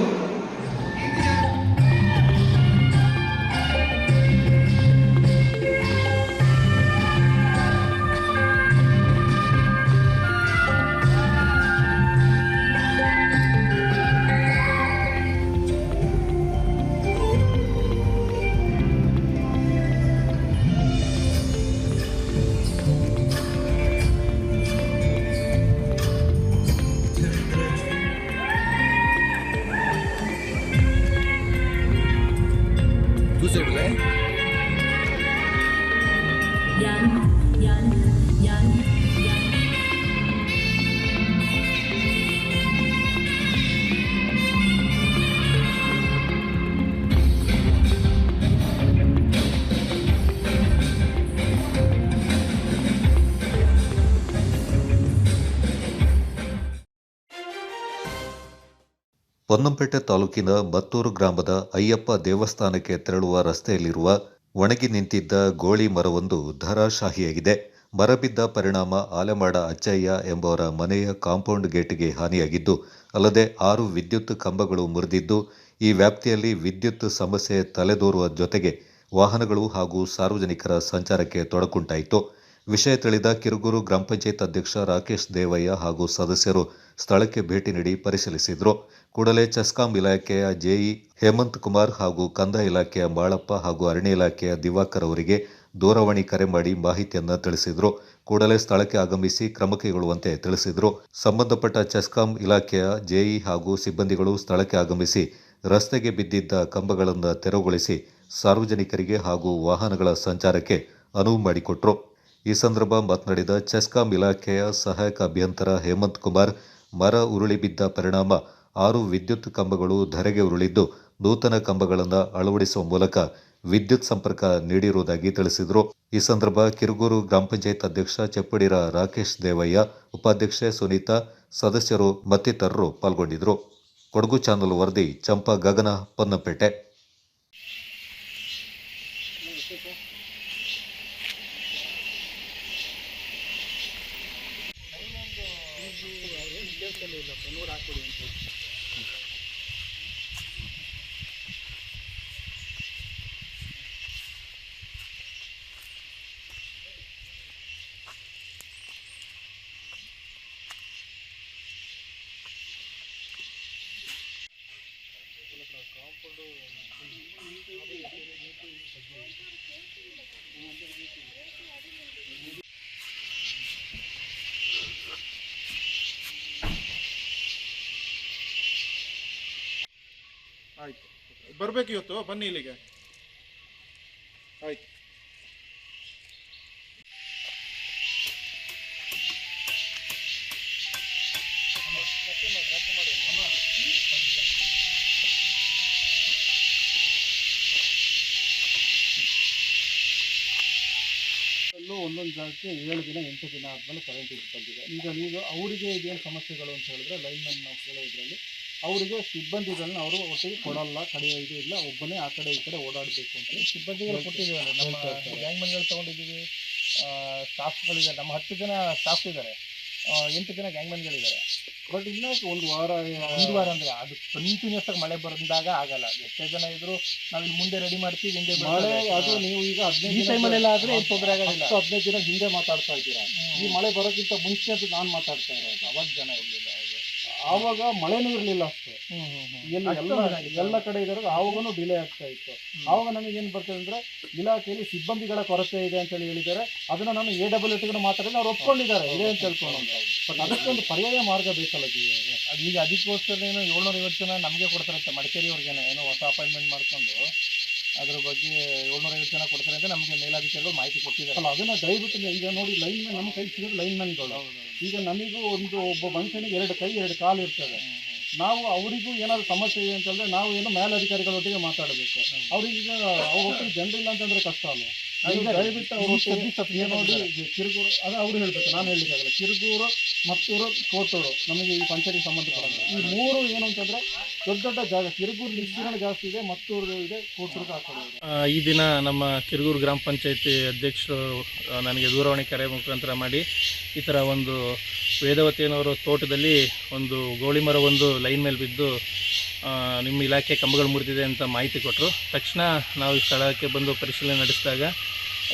S2: ಪೊನ್ನಂಪೇಟೆ ತಾಲೂಕಿನ ಮತ್ತೂರು ಗ್ರಾಮದ ಅಯ್ಯಪ್ಪ ದೇವಸ್ಥಾನಕ್ಕೆ ತೆರಳುವ ರಸ್ತೆಯಲ್ಲಿರುವ ಒಣಗಿ ನಿಂತಿದ್ದ ಗೋಳಿ ಮರವೊಂದು ಧರಾಶಾಹಿಯಾಗಿದೆ. ಮರ ಬಿದ್ದ ಪರಿಣಾಮ ಆಲೆಮಾಡ ಅಚ್ಚಯ್ಯ ಎಂಬವರ ಮನೆಯ ಕಾಂಪೌಂಡ್ ಗೇಟ್ಗೆ ಹಾನಿಯಾಗಿದ್ದು, ಅಲ್ಲದೆ 6 ವಿದ್ಯುತ್ ಕಂಬಗಳು ಮುರಿದಿದ್ದು, ಈ ವ್ಯಾಪ್ತಿಯಲ್ಲಿ ವಿದ್ಯುತ್ ಸಮಸ್ಯೆ ತಲೆದೋರುವ ಜೊತೆಗೆ ವಾಹನಗಳು ಹಾಗೂ ಸಾರ್ವಜನಿಕರ ಸಂಚಾರಕ್ಕೆ ತೊಡಕುಂಟಾಯಿತು. ವಿಷಯ ತಿಳಿದ ಕಿರುಗೂರು ಗ್ರಾಮ ಪಂಚಾಯತ್ ಅಧ್ಯಕ್ಷ ರಾಕೇಶ್ ದೇವಯ್ಯ ಹಾಗೂ ಸದಸ್ಯರು ಸ್ಥಳಕ್ಕೆ ಭೇಟಿ ನೀಡಿ ಪರಿಶೀಲಿಸಿದರು. ಕೂಡಲೇ ಚೆಸ್ಕಾಂ ಇಲಾಖೆಯ ಜೆಇ ಹೇಮಂತ್ ಕುಮಾರ್ ಹಾಗೂ ಕಂದಾಯ ಇಲಾಖೆಯ ಮಾಳಪ್ಪ ಹಾಗೂ ಅರಣ್ಯ ಇಲಾಖೆಯ ದಿವಾಕರ್ ಅವರಿಗೆ ದೂರವಾಣಿ ಕರೆ ಮಾಡಿ ಮಾಹಿತಿಯನ್ನ ತಿಳಿಸಿದರು. ಕೂಡಲೇ ಸ್ಥಳಕ್ಕೆ ಆಗಮಿಸಿ ಕ್ರಮ ಕೈಗೊಳ್ಳುವಂತೆ ತಿಳಿಸಿದರು. ಸಂಬಂಧಪಟ್ಟ ಚೆಸ್ಕಾಂ ಇಲಾಖೆಯ ಜೆಇ ಹಾಗೂ ಸಿಬ್ಬಂದಿಗಳು ಸ್ಥಳಕ್ಕೆ ಆಗಮಿಸಿ ರಸ್ತೆಗೆ ಬಿದ್ದಿದ್ದ ಕಂಬಗಳನ್ನು ತೆರವುಗೊಳಿಸಿ ಸಾರ್ವಜನಿಕರಿಗೆ ಹಾಗೂ ವಾಹನಗಳ ಸಂಚಾರಕ್ಕೆ ಅನುವು ಮಾಡಿಕೊಟ್ರು. ಈ ಸಂದರ್ಭ ಮಾತನಾಡಿದ ಚೆಸ್ಕಾಂ ಇಲಾಖೆಯ ಸಹಾಯಕ ಅಭಿಯಂತರ ಹೇಮಂತ್ ಕುಮಾರ್, ಮರ ಉರುಳಿ ಬಿದ್ದ ಪರಿಣಾಮ 6 ವಿದ್ಯುತ್ ಕಂಬಗಳು ಧರೆಗೆ ಉರುಳಿದ್ದು, ನೂತನ ಕಂಬಗಳನ್ನು ಅಳವಡಿಸುವ ಮೂಲಕ ವಿದ್ಯುತ್ ಸಂಪರ್ಕ ನೀಡಿರುವುದಾಗಿ ತಿಳಿಸಿದರು. ಈ ಸಂದರ್ಭ ಕಿರುಗೂರು ಗ್ರಾಮ ಪಂಚಾಯತ್ ಅಧ್ಯಕ್ಷ ಚೆಪ್ಪಡಿರ ರಾಕೇಶ್ ದೇವಯ್ಯ, ಉಪಾಧ್ಯಕ್ಷೆ ಸುನೀತಾ, ಸದಸ್ಯರು ಮತ್ತಿತರರು ಪಾಲ್ಗೊಂಡಿದ್ದರು. ಕೊಡಗು ಚಾನಲ್ ವರದಿ ಚಂಪಾ ಗಗನ, ಪೊನ್ನಂಪೇಟೆ.
S11: ಆಯ್ತು, ಬರ್ಬೇಕು ಇವತ್ತು, ಬನ್ನಿ ಇಲ್ಲಿಗೆ. ಆಯ್ತು.
S12: ಒಂದೊಂದು ಜಾಗಕ್ಕೆ 7 ದಿನ 8 ದಿನ ಆದಮೇಲೆ ಕರೆಂಟ್ ಬಂದಿದೆ. ಈಗ ಅವರಿಗೆ ಇದೇನು ಸಮಸ್ಯೆಗಳು ಅಂತ ಹೇಳಿದ್ರೆ, ಲೈನ್ಮನ್ ನಾವು ಕೇಳೋದ್ರಲ್ಲಿ ಅವರಿಗೆ ಸಿಬ್ಬಂದಿಗಳನ್ನ ಅವರು ಒಟ್ಟಿಗೆ ಕೊಡಲ್ಲ, ಇದು ಇಲ್ಲ, ಒಬ್ಬನೇ ಆ ಕಡೆ ಈ ಕಡೆ ಓಡಾಡಬೇಕು ಅಂತ ಸಿಬ್ಬಂದಿಗಳು ಕೊಟ್ಟಿದ್ದಾರೆ. ನಮ್ಮ ಗ್ಯಾಂಗ್ಮನ್ಗಳು ತೊಗೊಂಡಿದ್ದೀವಿ, ಸ್ಟಾಫ್ಗಳಿದ್ದಾರೆ, ನಮ್ಮ 10 ಜನ ಸ್ಟಾಫ್ ಇದ್ದಾರೆ, 8 ಜನ ಗ್ಯಾಂಗ್ಮನ್ಗಳಿದ್ದಾರೆ. ಬಟ್ ಇನ್ನೂ ಒಂದು ವಾರ ಅಂದರೆ ಅದು ಕಂಟಿನ್ಯೂಸ್ ಆಗಿ ಮಳೆ ಬಂದಾಗ ಆಗಲ್ಲ. ಎಷ್ಟೇ ಜನ ಇದ್ರು ನಾವು ಇಲ್ಲಿ ಮುಂದೆ ರೆಡಿ ಮಾಡ್ತೀವಿ, ಹಿಂದೆ ಮಳೆ ಅದು ನೀವು ಈಗ 15 ಟೈಮಲ್ಲೆಲ್ಲ ಆದರೆ ಏನು ತೊಂದರೆ ಆಗೋದಿಲ್ಲ. 15 ದಿನ ಹಿಂದೆ ಮಾತಾಡ್ತಾ ಇದ್ದೀರಾ, ಈ ಮಳೆ ಬರೋಕ್ಕಿಂತ ಮುಂಚೆ ಅಂತ ನಾನು ಮಾತಾಡ್ತಾ ಇರೋದು. ಅವಾಗ ಜನ ಇರಲಿಲ್ಲ, ಆವಾಗ ಮಳೆನೂ ಇರಲಿಲ್ಲ ಅಷ್ಟು. ಎಲ್ಲ ಕಡೆ ಇದ್ದಾರೆ, ಆವಾಗೂ ಡಿಲೇ ಆಗ್ತಾ ಇತ್ತು. ಆವಾಗ ನಮಗೇನು ಬರ್ತದೆ ಅಂದರೆ, ಇಲಾಖೆಯಲ್ಲಿ ಸಿಬ್ಬಂದಿಗಳ ಕೊರತೆ ಇದೆ ಅಂತೇಳಿ ಹೇಳಿದ್ದಾರೆ. ಅದನ್ನು ನಾನು AWS ಮಾತಾಡಿದ್ರೆ ಅವ್ರು ಒಪ್ಕೊಂಡಿದ್ದಾರೆ ಇದೆ ಅಂತ ಹೇಳ್ಕೊಂಡು. ಬಟ್ ಅದಕ್ಕೊಂದು ಪರ್ಯಾಯ ಮಾರ್ಗ ಬೇಕಲ್ಲ. ಅದು ಈಗ ಅದಕ್ಕೋಸ್ಕರ ಏನು 750 ಜನ ನಮಗೆ ಕೊಡ್ತಾರಂತೆ, ಮಡಿಕೇರಿಯವ್ರಿಗೇನೆ ಏನೋ ಹೊಸ ಅಪಾಯಿಂಟ್ಮೆಂಟ್ ಮಾಡಿಕೊಂಡು ಅದ್ರ ಬಗ್ಗೆ 750 ಜನ ಕೊಡ್ತಾರೆ ಅಂತ ನಮಗೆ ಮೇಲಾಧಿಕಾರಿಗಳು ಮಾಹಿತಿ ಕೊಟ್ಟಿದ್ದಾರೆ. ಅಲ್ಲ, ಅದನ್ನು ದಯವಿಟ್ಟು ಈಗ ನೋಡಿ, ಲೈನ್ಮನ್ ನಮ್ಮ ಕೈ ಸಿಗೋದು ಲೈನ್ಮನ್ಗಳು. ಈಗ ನಮಗೂ ಒಬ್ಬ ಮನುಷ್ಯನಿಗೆ 2 ಕೈ 2 ಕಾಲು ಇರ್ತದೆ. ನಾವು ಅವರಿಗೂ ಏನಾದರೂ ಸಮಸ್ಯೆ ಇದೆ ಅಂತಂದರೆ ನಾವು ಏನು ಮೇಲಧಿಕಾರಿಗಳೊಟ್ಟಿಗೆ ಮಾತಾಡಬೇಕು. ಅವ್ರಿಗೆ ಅವ್ರೊಟ್ಟಿಗೆ ಜನರಿಲ್ಲ ಅಂತಂದರೆ ಕಷ್ಟ ಅಲ್ಲ. ದಯವಿಟ್ಟು ಅವರು ನೋಡಿ, ಕಿರುಗೂರು ಅದು ಅವರು ಹೇಳಬೇಕು, ನಾನು ಹೇಳಲಿಕ್ಕಾಗಲ್ಲ. ಕಿರುಗೂರು, ಮತ್ತೂರು, ಕೋಟೂರು ನಮಗೆ ಈ ಪಂಚಾಯತಿಗೆ ಸಂಬಂಧಪಡೋದು. ಈ 3 ಏನು ಅಂತಂದರೆ ದೊಡ್ಡ ದೊಡ್ಡ ಜಾಗ. ಕಿರುಗೂರು ವಿಸ್ತೀರ್ಣ ಜಾಸ್ತಿ ಇದೆ, ಮತ್ತೂರು ಇದೆ, ಕೋಟೂರು ಆ ಕಡೆ ಇದೆ.
S4: ಈ ದಿನ ನಮ್ಮ ಕಿರುಗೂರು ಗ್ರಾಮ ಪಂಚಾಯತಿ ಅಧ್ಯಕ್ಷರು ನನಗೆ ದೂರವಾಣಿ ಕರೆ ಮುಖಾಂತರ ಮಾಡಿ ಈ ಥರ ಒಂದು ವೇದವತಿಯನವರ ತೋಟದಲ್ಲಿ ಒಂದು ಗೋಳಿ ಮರ ಒಂದು ಲೈನ್ ಮೇಲೆ ಬಿದ್ದು ನಿಮ್ಮ ಇಲಾಖೆ ಕಂಬಗಳು ಮುರಿದಿದೆ ಅಂತ ಮಾಹಿತಿ ಕೊಟ್ಟರು. ತಕ್ಷಣ ನಾವು ಈ ಸ್ಥಳಕ್ಕೆ ಬಂದು ಪರಿಶೀಲನೆ ನಡೆಸಿದಾಗ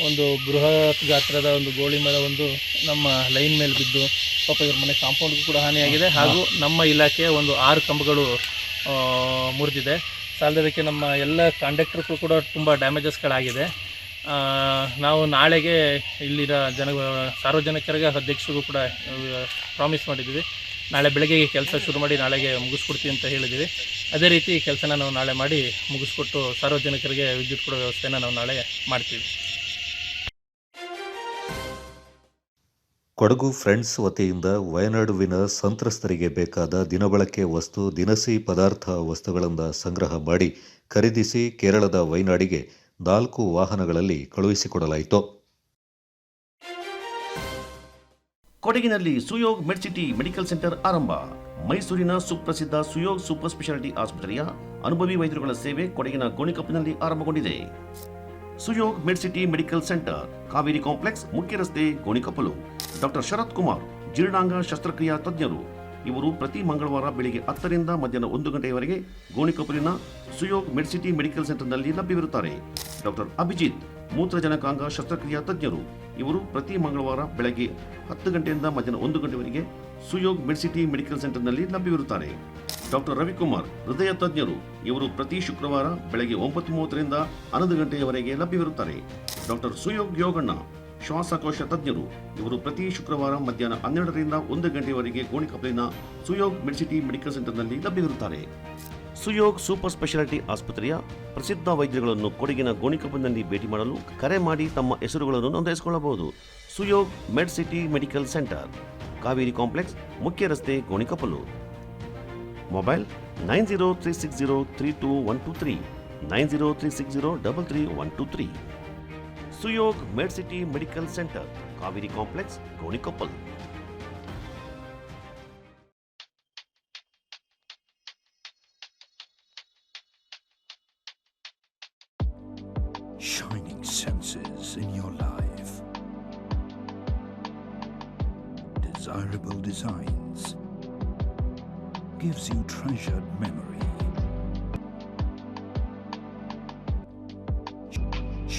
S4: ಒಂದು ಬೃಹತ್ ಗಾತ್ರದ ಒಂದು ಗೋಳಿ ಮರ ಒಂದು ನಮ್ಮ ಲೈನ್ ಮೇಲೆ ಬಿದ್ದು ಪಾಪ ಇವ್ರ ಮನೆ ಕಾಂಪೌಂಡ್ಗೂ ಕೂಡ ಹಾನಿಯಾಗಿದೆ. ಹಾಗೂ ನಮ್ಮ ಇಲಾಖೆಯ ಒಂದು 6 ಕಂಬಗಳು ಮುರಿದಿದೆ. ಸಾಲದಕ್ಕೆ ನಮ್ಮ ಎಲ್ಲ ಕಾಂಡಕ್ಟರ್ಗೂ ಕೂಡ ತುಂಬ ಡ್ಯಾಮೇಜಸ್ಗಳಾಗಿದೆ. ನಾವು ನಾಳೆಗೆ ಇಲ್ಲಿನ ಸಾರ್ವಜನಿಕರಿಗೆ ಅಧ್ಯಕ್ಷರಿಗೂ ಕೂಡ ಪ್ರಾಮಿಸ್ ಮಾಡಿದ್ದೀವಿ, ನಾಳೆ ಬೆಳಗ್ಗೆ ಕೆಲಸ ಶುರು ಮಾಡಿ ನಾಳೆಗೆ ಮುಗಿಸ್ಕೊಡ್ತೀವಿ ಅಂತ ಹೇಳಿದ್ದೀವಿ. ಅದೇ ರೀತಿ ಈ ಕೆಲಸನ ನಾವು ನಾಳೆ ಮಾಡಿ ಮುಗಿಸ್ಕೊಟ್ಟು ಸಾರ್ವಜನಿಕರಿಗೆ ವಿದ್ಯುತ್ ಕೊಡೋ ವ್ಯವಸ್ಥೆನ ನಾವು ನಾಳೆ ಮಾಡ್ತೀವಿ.
S2: ಕೊಡಗು ಫ್ರೆಂಡ್ಸ್ ವತಿಯಿಂದ ವಯನಾಡುವಿನ ಸಂತ್ರಸ್ತರಿಗೆ ಬೇಕಾದ ದಿನಬಳಕೆ ವಸ್ತು, ದಿನಸಿ ಪದಾರ್ಥ ವಸ್ತುಗಳನ್ನು ಸಂಗ್ರಹ ಮಾಡಿ ಖರೀದಿಸಿ ಕೇರಳದ ವಯನಾಡಿಗೆ 4 ವಾಹನಗಳಲ್ಲಿ ಕಳುಹಿಸಿಕೊಡಲಾಯಿತು.
S1: ಕೊಡಗಿನಲ್ಲಿ ಸುಯೋಗ್ ಮೆಡ್ಸಿಟಿ ಮೆಡಿಕಲ್ ಸೆಂಟರ್ ಆರಂಭ. ಮೈಸೂರಿನ ಸುಪ್ರಸಿದ್ಧ ಸುಯೋಗ್ ಸೂಪರ್ ಸ್ಪೆಷಾಲಿಟಿ ಆಸ್ಪತ್ರೆಯ ಅನುಭವಿ ವೈದ್ಯರುಗಳ ಸೇವೆ ಕೊಡಗಿನ ಗೋಣಿಕೊಪ್ಪಲಿನಲ್ಲಿ ಆರಂಭಗೊಂಡಿದೆ. Suyog Medcity medical centre, Kaveri complex, ಮುಖ್ಯ ರಸ್ತೆ, ಗೋಣಿಕೊಪ್ಪಲು. ಡಾಕ್ಟರ್ ಶರತ್ ಕುಮಾರ್, ಜೀರ್ಣಾಂಗ ಶಸ್ತ್ರಕ್ರಿಯಾ ತಜ್ಞರು. ಇವರು ಪ್ರತಿ ಮಂಗಳವಾರ ಬೆಳಿಗ್ಗೆ 10 ರಿಂದ ಮಧ್ಯಾಹ್ನ 1 ಗಂಟೆಯವರೆಗೆ ಗೋಣಿಕೊಪ್ಪಲಿನ ಸುಯೋಗ್ ಮೆಡ್ಸಿಟಿ ಮೆಡಿಕಲ್ ಸೆಂಟರ್ನಲ್ಲಿ ಲಭ್ಯವಿರುತ್ತಾರೆ. ಡಾಕ್ಟರ್ ಅಭಿಜಿತ್ ಮೂತ್ರಜನಕಾಂಗ ಶಸ್ತ್ರಕ್ರಿಯಾ ತಜ್ಞರು. ಇವರು ಪ್ರತಿ ಮಂಗಳವಾರ ಬೆಳಗ್ಗೆ 10 ಗಂಟೆಯಿಂದ ಮಧ್ಯಾಹ್ನ 1 ಗಂಟೆವರೆಗೆ ಸುಯೋಗ್ ಮೆಡ್ಸಿಟಿ ಮೆಡಿಕಲ್ ಸೆಂಟರ್ನಲ್ಲಿ ಲಭ್ಯವಿರುತ್ತಾರೆ. ಡಾಕ್ಟರ್ ರವಿಕುಮಾರ್ ಹೃದಯ ತಜ್ಞರು. ಇವರು ಪ್ರತಿ ಶುಕ್ರವಾರ ಬೆಳಗ್ಗೆ 9:30 ರಿಂದ 11 ಗಂಟೆಯವರೆಗೆ ಲಭ್ಯವಿರುತ್ತಾರೆ. ಡಾಕ್ಟರ್ ಸುಯೋಗ್ ಯೋಗಣ್ಣ ಶ್ವಾಸಕೋಶ ತಜ್ಞರು. ಇವರು ಪ್ರತಿ ಶುಕ್ರವಾರ ಮಧ್ಯಾಹ್ನ 12 ರಿಂದ 1 ಗಂಟೆಯವರೆಗೆ ಗೋಣಿಕೊಪ್ಪಲಿನ ಸುಯೋಗ್ ಮೆಡ್ಸಿಟಿ ಮೆಡಿಕಲ್ ಸೆಂಟರ್ನಲ್ಲಿ ಲಭ್ಯವಿರುತ್ತಾರೆ. ಸುಯೋಗ್ ಸೂಪರ್ ಸ್ಪೆಷಾಲಿಟಿ ಆಸ್ಪತ್ರೆಯ ಪ್ರಸಿದ್ಧ ವೈದ್ಯರುಗಳನ್ನು ಕೊಡಗಿನ ಗೋಣಿಕೊಪ್ಪಲಿನಲ್ಲಿ ಭೇಟಿ ಮಾಡಲು ಕರೆ ಮಾಡಿ ತಮ್ಮ ಹೆಸರುಗಳನ್ನು ನೋಂದಾಯಿಸಿಕೊಳ್ಳಬಹುದು. Suyog med city medical centre, Kaveri complex, ಮುಖ್ಯ ರಸ್ತೆ, Gonikoppal. Mobile 9036032123 9036033123. Suyog med city medical centre, Kaveri complex, Gonikoppal.
S13: Shining senses in your life. Desirable designs. Gives you treasured memory.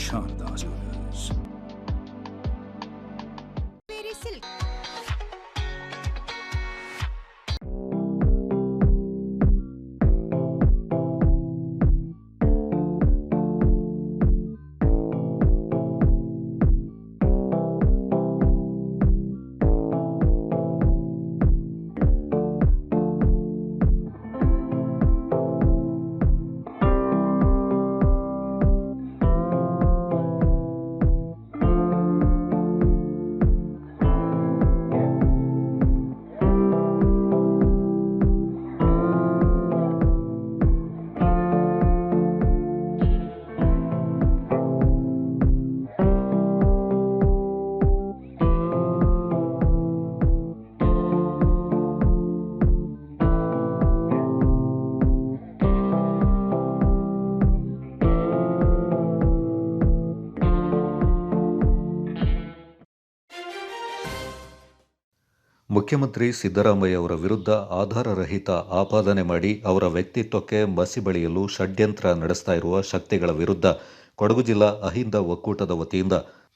S13: Sharda Jewelers.
S2: ಮುಖ್ಯಮಂತ್ರಿ ಸಿದ್ದರಾಮಯ್ಯ ಅವರ ವಿರುದ್ಧ ಆಧಾರರಹಿತ ಆಪಾದನೆ ಮಾಡಿ ಅವರ ವ್ಯಕ್ತಿತ್ವಕ್ಕೆ ಮಸಿ ಬಳಿಯಲು ಷಡ್ಯಂತ್ರ ನಡೆಸ್ತಾ ಇರುವ ಶಕ್ತಿಗಳ ವಿರುದ್ಧ ಕೊಡಗು ಜಿಲ್ಲಾ ಅಹಿಂದ ಒಕ್ಕೂಟದ ವತಿಯಿಂದ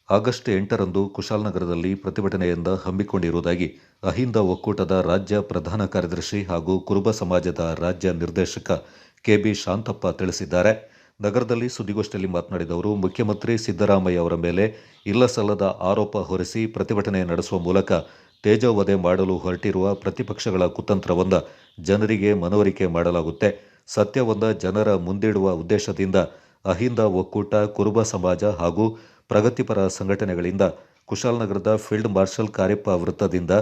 S2: ಆಗಸ್ಟ್ 8ರಂದು ಕುಶಾಲನಗರದಲ್ಲಿ ಪ್ರತಿಭಟನೆಯಿಂದ ಹಮ್ಮಿಕೊಂಡಿರುವುದಾಗಿ ಅಹಿಂದ ಒಕ್ಕೂಟದ ರಾಜ್ಯ ಪ್ರಧಾನ ಕಾರ್ಯದರ್ಶಿ ಹಾಗೂ ಕುರುಬ ಸಮಾಜದ ರಾಜ್ಯ ನಿರ್ದೇಶಕ ಕೆಬಿ ಶಾಂತಪ್ಪ ತಿಳಿಸಿದ್ದಾರೆ. ನಗರದಲ್ಲಿ ಸುದ್ದಿಗೋಷ್ಠಿಯಲ್ಲಿ ಮಾತನಾಡಿದ ಅವರು, ಮುಖ್ಯಮಂತ್ರಿ ಸಿದ್ದರಾಮಯ್ಯ ಅವರ ಮೇಲೆ ಇಲ್ಲಸಲ್ಲದ ಆರೋಪ ಹೊರಿಸಿ ಪ್ರತಿಭಟನೆ ನಡೆಸುವ ಮೂಲಕ ತೇಜೋವಧೆ ಮಾಡಲು ಹೊರಟಿರುವ ಪ್ರತಿಪಕ್ಷಗಳ ಕುತಂತ್ರವೊಂದ ಜನರಿಗೆ ಮನವರಿಕೆ ಮಾಡಲಾಗುತ್ತೆ. ಸತ್ಯವೊಂದ ಜನರ ಮುಂದಿಡುವ ಉದ್ದೇಶದಿಂದ ಅಹಿಂದ ಒಕ್ಕೂಟ, ಕುರುಬ ಸಮಾಜ ಹಾಗೂ ಪ್ರಗತಿಪರ ಸಂಘಟನೆಗಳಿಂದ ಕುಶಾಲನಗರದ ಫೀಲ್ಡ್ ಮಾರ್ಷಲ್ ಕಾರ್ಯಪ್ಪ ವೃತ್ತದಿಂದ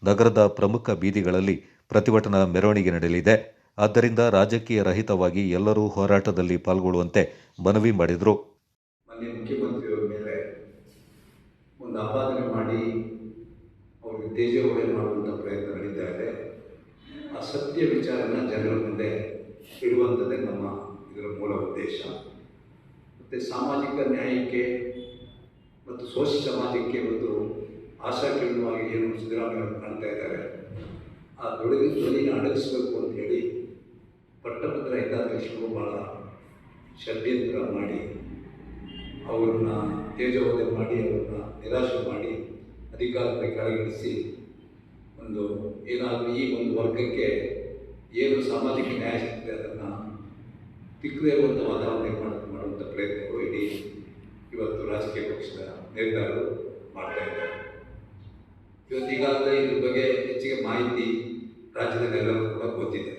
S2: ನಗರದ ಪ್ರಮುಖ ಬೀದಿಗಳಲ್ಲಿ ಪ್ರತಿಭಟನಾ ಮೆರವಣಿಗೆ ನಡೆಯಲಿದೆ. ಆದ್ದರಿಂದ ರಾಜಕೀಯ ರಹಿತವಾಗಿ ಎಲ್ಲರೂ ಹೋರಾಟದಲ್ಲಿ ಪಾಲ್ಗೊಳ್ಳುವಂತೆ ಮನವಿ ಮಾಡಿದರು.
S14: ಮಾನ್ಯ ಮುಖ್ಯಮಂತ್ರಿಯವರ ಮೇಲೆ ಒಂದು ಆಪಾದನೆ ಮಾಡಿ ಅವರಿಗೆ ತೇಜೋವಧೆ ಮಾಡುವಂಥ ಪ್ರಯತ್ನ ನಡೀತಾ ಇದೆ. ಆ ಸತ್ಯ ವಿಚಾರನ ಜನರ ಮುಂದೆ ಇಡುವಂಥದ್ದೇ ನಮ್ಮ ಇದರ ಮೂಲ ಉದ್ದೇಶ. ಮತ್ತು ಸಾಮಾಜಿಕ ನ್ಯಾಯಕ್ಕೆ ಮತ್ತು ಶೋಷಿತ ಸಮಾಜಕ್ಕೆ ಒಂದು ಆಶಾಕಿರಣವಾಗಿ ಏನು ಸಿದ್ದರಾಮಯ್ಯ ಕಾಣ್ತಾ ಇದ್ದಾರೆ, ಆ ಧ್ವನಿನ ಅಡಗಿಸಬೇಕು ಅಂತ ಹೇಳಿ ಪಟ್ಟಭದ್ರ ಹಿತಾಧ್ಯಕ್ಷರು ಭಾಳ ಷಡ್ಯಂತ್ರ ಮಾಡಿ ಅವರನ್ನ ತೇಜೋವಧೆ ಮಾಡಿ ಅವರನ್ನ ನಿರಾಶೆ ಮಾಡಿ ಅಧಿಕಾರಕ್ಕೆ ಕೆಳಗಿಳಿಸಿ ಒಂದು ಏನಾದರೂ ಈ ಒಂದು ವರ್ಗಕ್ಕೆ ಏನು ಸಾಮಾಜಿಕ ನ್ಯಾಯ ಸಿಗ್ತದೆ ಅದನ್ನು ತಿಕ್ಕದೇ ಇರುವಂಥ ವಾತಾವರಣ ನಿರ್ಮಾಣ ಮಾಡುವಂಥ ಪ್ರಯತ್ನಗಳು ಇಡೀ ಇವತ್ತು ರಾಜಕೀಯ ಪಕ್ಷದ ನೇತಾರರು ಮಾಡ್ತಾ ಇದ್ದಾರೆ. ಇವತ್ತು ಈಗಾಗಲೇ ಇದ್ರ ಬಗ್ಗೆ ಹೆಚ್ಚಿಗೆ ಮಾಹಿತಿ ರಾಜ್ಯದಲ್ಲೆಲ್ಲರೂ ಕೂಡ ಗೊತ್ತಿದೆ.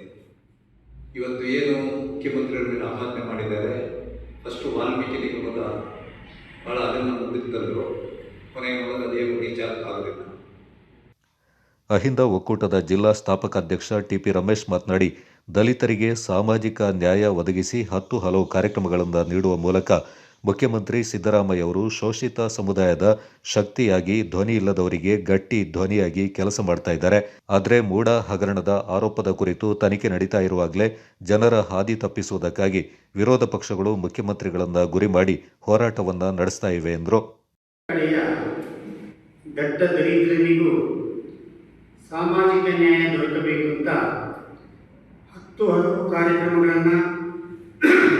S14: ಇವತ್ತು ಏನು ಮುಖ್ಯಮಂತ್ರಿಗಳ ಮೇಲೆ ಆಪಾದನೆ ಮಾಡಿದ್ದಾರೆ, ಫಸ್ಟು ವಾಲ್ಮೀಕಿ ನಿಗಮದ ಭಾಳ ಅದನ್ನು ಮುಂದಕ್ಕೆ ತಂದರು, ಕೊನೆಗೆ ಅದೇನು ರೀಚ್ ಆಗೋದಿಲ್ಲ.
S2: ಅಹಿಂದ ಒಕ್ಕೂಟದ ಜಿಲ್ಲಾ ಸ್ಥಾಪಕ ಅಧ್ಯಕ್ಷ ಟಿಪಿ ರಮೇಶ್ ಮಾತನಾಡಿ, ದಲಿತರಿಗೆ ಸಾಮಾಜಿಕ ನ್ಯಾಯ ಒದಗಿಸಿ 10 ಹಲವು ಕಾರ್ಯಕ್ರಮಗಳನ್ನು ನೀಡುವ ಮೂಲಕ ಮುಖ್ಯಮಂತ್ರಿ ಸಿದ್ದರಾಮಯ್ಯ ಅವರು ಶೋಷಿತ ಸಮುದಾಯದ ಶಕ್ತಿಯಾಗಿ ಧ್ವನಿ ಇಲ್ಲದವರಿಗೆ ಗಟ್ಟಿ ಧ್ವನಿಯಾಗಿ ಕೆಲಸ ಮಾಡ್ತಾ ಇದ್ದಾರೆ. ಆದರೆ ಮೂಢ ಹಗರಣದ ಆರೋಪದ ಕುರಿತು ತನಿಖೆ ನಡೀತಾ ಇರುವಾಗಲೇ ಜನರ ಹಾದಿ ತಪ್ಪಿಸುವುದಕ್ಕಾಗಿ ವಿರೋಧ ಪಕ್ಷಗಳು ಮುಖ್ಯಮಂತ್ರಿಗಳನ್ನ ಗುರಿ ಮಾಡಿ ಹೋರಾಟವನ್ನ ನಡೆಸ್ತಾ ಇವೆ ಎಂದರು.
S15: ದಟ್ಟ ದರಿದ್ರನಿಗೂ ಸಾಮಾಜಿಕ ನ್ಯಾಯ ದೊರಕಬೇಕು ಅಂತ 10 ಹಲವು ಕಾರ್ಯಕ್ರಮಗಳನ್ನು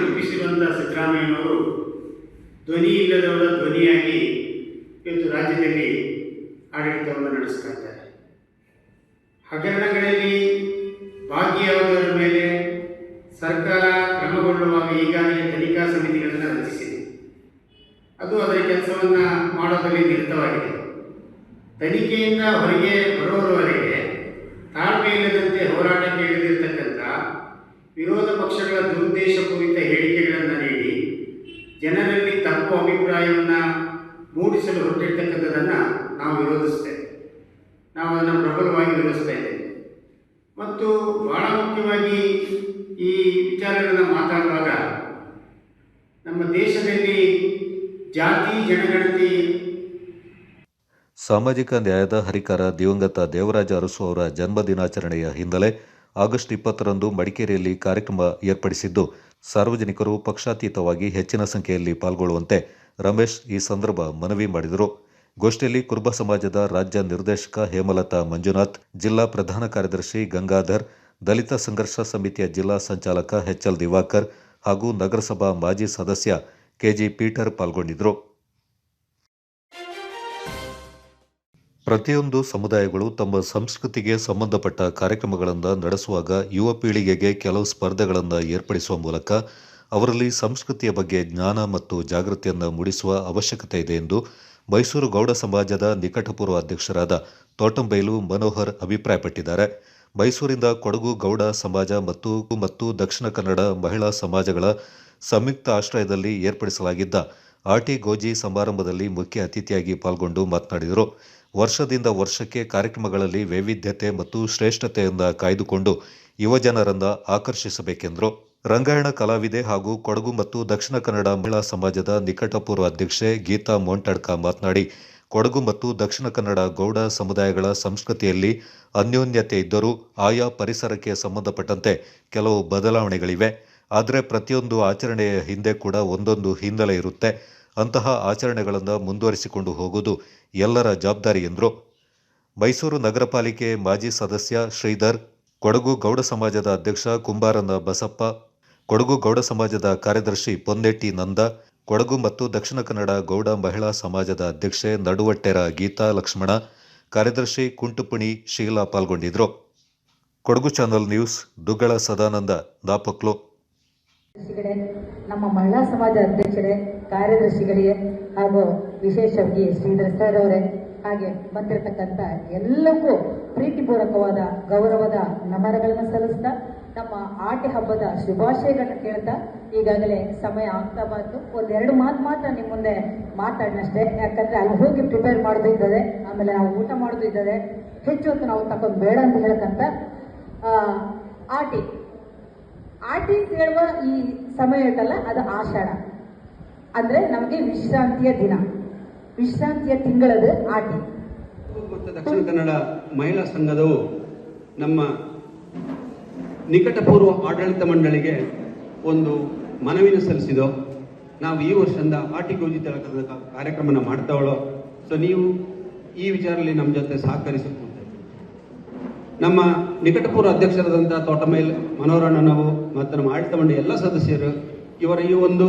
S15: ರೂಪಿಸಿರುವಂಥ ಸಿದ್ದರಾಮಯ್ಯನವರು ಧ್ವನಿ ಇಲ್ಲದವರ ಧ್ವನಿಯಾಗಿ ಇವತ್ತು ರಾಜ್ಯದಲ್ಲಿ ಆಡಳಿತವನ್ನು ನಡೆಸ್ತಾ ಇದ್ದಾರೆ. ಹಗರಣಗಳಲ್ಲಿ ಭಾಗಿಯಾದವರ ಮೇಲೆ ಸರ್ಕಾರ ಕ್ರಮಗೊಳ್ಳುವಾಗ ಈಗಾಗಲೇ ತನಿಖಾ ಸಮಿತಿಗಳನ್ನು ರಚಿಸಿದೆ. ಅದು ಅದರ ಕೆಲಸವನ್ನು ಮಾಡೋದರಲ್ಲಿ ನಿರತವಾಗಿದೆ. ತನಿಖೆಯಿಂದ ಹೊರಗೆ ಬರೋವರೆಗೆ ತಾಳ್ಮೆ ಇಲ್ಲದಂತೆ ಹೋರಾಟಕ್ಕೆ ಇಳಿದಿರ್ತಕ್ಕಂಥ ವಿರೋಧ ಪಕ್ಷಗಳ ದುರುದ್ದೇಶಪೂರಿತ ಹೇಳಿಕೆಗಳನ್ನು ನೀಡಿ ಜನರಲ್ಲಿ ತಪ್ಪು ಅಭಿಪ್ರಾಯವನ್ನು ಮೂಡಿಸಲು ಹೊರಟಿರ್ತಕ್ಕಂಥದ್ದನ್ನು ನಾವು ವಿರೋಧಿಸ್ತೇವೆ. ನಾವು ಅದನ್ನು ಪ್ರಬಲವಾಗಿ ವಿರೋಧಿಸ್ತಾ ಇದ್ದೇವೆ. ಮತ್ತು ಬಹಳ ಮುಖ್ಯವಾಗಿ ಈ ವಿಚಾರಗಳನ್ನು ಮಾತಾಡುವಾಗ ನಮ್ಮ ದೇಶದಲ್ಲಿ ಜಾತಿ ಜನಗಣತಿ
S2: ಸಾಮಾಜಿಕ ನ್ಯಾಯದ ಹರಿಕಾರ ದಿವಂಗತ ದೇವರಾಜ ಅರಸು ಅವರ ಜನ್ಮ ದಿನಾಚರಣೆಯ ಹಿನ್ನೆಲೆ ಆಗಸ್ಟ್ 20ರಂದು ಮಡಿಕೇರಿಯಲ್ಲಿ ಕಾರ್ಯಕ್ರಮ ಏರ್ಪಡಿಸಿದ್ದು, ಸಾರ್ವಜನಿಕರು ಪಕ್ಷಾತೀತವಾಗಿ ಹೆಚ್ಚಿನ ಸಂಖ್ಯೆಯಲ್ಲಿ ಪಾಲ್ಗೊಳ್ಳುವಂತೆ ರಮೇಶ್ ಈ ಸಂದರ್ಭ ಮನವಿ ಮಾಡಿದರು. ಗೋಷ್ಠಿಯಲ್ಲಿ ಕುರುಬ ಸಮಾಜದ ರಾಜ್ಯ ನಿರ್ದೇಶಕ ಹೇಮಲತಾ ಮಂಜುನಾಥ್, ಜಿಲ್ಲಾ ಪ್ರಧಾನ ಕಾರ್ಯದರ್ಶಿ ಗಂಗಾಧರ್, ದಲಿತ ಸಂಘರ್ಷ ಸಮಿತಿಯ ಜಿಲ್ಲಾ ಸಂಚಾಲಕ ಎಚ್ಎಲ್ ದಿವಾಕರ್ ಹಾಗೂ ನಗರಸಭಾ ಮಾಜಿ ಸದಸ್ಯ ಕೆಜಿ ಪೀಟರ್ ಪಾಲ್ಗೊಂಡಿದ್ದರು. ಪ್ರತಿಯೊಂದು ಸಮುದಾಯಗಳು ತಮ್ಮ ಸಂಸ್ಕೃತಿಗೆ ಸಂಬಂಧಪಟ್ಟ ಕಾರ್ಯಕ್ರಮಗಳನ್ನು ನಡೆಸುವಾಗ ಯುವ ಪೀಳಿಗೆಗೆ ಕೆಲವು ಸ್ಪರ್ಧೆಗಳನ್ನು ಏರ್ಪಡಿಸುವ ಮೂಲಕ ಅವರಲ್ಲಿ ಸಂಸ್ಕೃತಿಯ ಬಗ್ಗೆ ಜ್ಞಾನ ಮತ್ತು ಜಾಗೃತಿಯನ್ನು ಮೂಡಿಸುವ ಅವಶ್ಯಕತೆ ಇದೆ ಎಂದು ಮೈಸೂರು ಗೌಡ ಸಮಾಜದ ನಿಕಟಪೂರ್ವ ಅಧ್ಯಕ್ಷರಾದ ತೋಟಂಬೈಲು ಮನೋಹರ್ ಅಭಿಪ್ರಾಯಪಟ್ಟಿದ್ದಾರೆ. ಮೈಸೂರಿಂದ ಕೊಡಗು ಗೌಡ ಸಮಾಜ ಮತ್ತು ದಕ್ಷಿಣ ಕನ್ನಡ ಮಹಿಳಾ ಸಮಾಜಗಳ ಸಂಯುಕ್ತ ಆಶ್ರಯದಲ್ಲಿ ಏರ್ಪಡಿಸಲಾಗಿದ್ದ ಆಟಿ ಗೋಜಿ ಸಮಾರಂಭದಲ್ಲಿ ಮುಖ್ಯ ಅತಿಥಿಯಾಗಿ ಪಾಲ್ಗೊಂಡು ಮಾತನಾಡಿದರು. ವರ್ಷದಿಂದ ವರ್ಷಕ್ಕೆ ಕಾರ್ಯಕ್ರಮಗಳಲ್ಲಿ ವೈವಿಧ್ಯತೆ ಮತ್ತು ಶ್ರೇಷ್ಠತೆಯನ್ನು ಕಾಯ್ದುಕೊಂಡು ಯುವಜನರನ್ನು ಆಕರ್ಷಿಸಬೇಕೆಂದರು. ರಂಗಾಯಣ ಕಲಾವಿದೆ ಹಾಗೂ ಕೊಡಗು ಮತ್ತು ದಕ್ಷಿಣ ಕನ್ನಡ ಮಹಿಳಾ ಸಮಾಜದ ನಿಕಟಪೂರ್ವ ಅಧ್ಯಕ್ಷೆ ಗೀತಾ ಮೊಂಟಡ್ಕ ಮಾತನಾಡಿ, ಕೊಡಗು ಮತ್ತು ದಕ್ಷಿಣ ಕನ್ನಡ ಗೌಡ ಸಮುದಾಯಗಳ ಸಂಸ್ಕೃತಿಯಲ್ಲಿ ಅನ್ಯೋನ್ಯತೆ ಇದ್ದರೂ ಆಯಾ ಪರಿಸರಕ್ಕೆ ಸಂಬಂಧಪಟ್ಟಂತೆ ಕೆಲವು ಬದಲಾವಣೆಗಳಿವೆ. ಆದರೆ ಪ್ರತಿಯೊಂದು ಆಚರಣೆಯ ಹಿಂದೆ ಕೂಡ ಒಂದೊಂದು ಹಿನ್ನೆಲೆ ಇರುತ್ತೆ. ಅಂತಹ ಆಚರಣೆಗಳನ್ನು ಮುಂದುವರಿಸಿಕೊಂಡು ಹೋಗುವುದು ಎಲ್ಲರ ಜವಾಬ್ದಾರಿ ಎಂದರು. ಮೈಸೂರು ನಗರ ಪಾಲಿಕೆ ಮಾಜಿ ಸದಸ್ಯ ಶ್ರೀಧರ್, ಕೊಡಗು ಗೌಡ ಸಮಾಜದ ಅಧ್ಯಕ್ಷ ಕುಂಬಾರನ ಬಸಪ್ಪ, ಕೊಡಗು ಗೌಡ ಸಮಾಜದ ಕಾರ್ಯದರ್ಶಿ ಪೊನ್ನೆಟ್ಟಿ ನಂದ, ಕೊಡಗು ಮತ್ತು ದಕ್ಷಿಣ ಕನ್ನಡ ಗೌಡ ಮಹಿಳಾ ಸಮಾಜದ ಅಧ್ಯಕ್ಷೆ ನಡುವಟ್ಟೆರ ಗೀತಾ ಲಕ್ಷ್ಮಣ, ಕಾರ್ಯದರ್ಶಿ ಕುಂಟುಪುಣಿ ಶೀಲಾ ಪಾಲ್ಗೊಂಡಿದ್ದರು. Kodagu channel news, Duggala Sadananda, Napoklu.
S16: ನಮ್ಮ ಮಹಿಳಾ ಸಮಾಜ ಅಧ್ಯಕ್ಷರೇ, ಕಾರ್ಯದರ್ಶಿಗಳಿಗೆ ಹಾಗೂ ವಿಶೇಷವಾಗಿ ಶ್ರೀಧರ್ ಸರ್ ಅವರೇ, ಹಾಗೆ ಬಂದಿರತಕ್ಕಂಥ ಎಲ್ಲಕ್ಕೂ ಪ್ರೀತಿಪೂರ್ವಕವಾದ ಗೌರವದ ನಮನಗಳನ್ನು ಸಲ್ಲಿಸ್ತಾ ನಮ್ಮ ಆಟಿ ಹಬ್ಬದ ಶುಭಾಶಯಗಳನ್ನ ಕೇಳ್ತಾ, ಈಗಾಗಲೇ ಸಮಯ ಆಗ್ತಾ ಬಂತು. ಒಂದೆರಡು ಮಾತು ಮಾತ್ರ ನಿಮ್ಮ ಮುಂದೆ ಮಾತಾಡಿನಷ್ಟೇ. ಯಾಕಂದರೆ ಅಲ್ಲಿ ಹೋಗಿ ಪ್ರಿಪೇರ್ ಮಾಡೋದು ಇದ್ದದೆ, ಆಮೇಲೆ ನಾವು ಊಟ ಮಾಡೋದು ಇದ್ದದೆ, ಹೆಚ್ಚು ಹೊತ್ತು ನಾವು ತಗೊಂಡು ಬೇಡ ಅಂತ ಹೇಳಕ್ಕಂತ ಆಟಿ ಹೇಳುವ ಈ ಸಮಯ ಇರ್ತಲ್ಲ, ಅದು ಆಷಾಢ ಅಂದರೆ ನಮಗೆ ವಿಶ್ರಾಂತಿಯ ದಿನ, ವಿಶ್ರಾಂತಿಯ ತಿಂಗಳದು ಆಟಿ.
S17: ಮತ್ತು ದಕ್ಷಿಣ ಕನ್ನಡ ಮಹಿಳಾ ಸಂಘದವು ನಮ್ಮ ನಿಕಟಪೂರ್ವ ಆಡಳಿತ ಮಂಡಳಿಗೆ ಒಂದು ಮನವಿನ ಸಲ್ಲಿಸಿದೋ, ನಾವು ಈ ವರ್ಷದಿಂದ ಆಟಿ ಗೋಜಿ ತಳಕದ ಕಾರ್ಯಕ್ರಮನ ಮಾಡ್ತಾವಳೋ, ಸೊ ನೀವು ಈ ವಿಚಾರದಲ್ಲಿ ನಮ್ಮ ಜೊತೆ ಸಹಕರಿಸುತ್ತೆ. ನಮ್ಮ ನಿಕಟಪೂರ್ವ ಅಧ್ಯಕ್ಷರಾದಂಥ ತೋಟಮೇಲ್ ಮನೋಹರಣ್ಣನವು ಮತ್ತು ನಮ್ಮ ಆಡಳಿತ ಮಂಡಳಿ ಎಲ್ಲ ಸದಸ್ಯರು ಇವರ ಈ ಒಂದು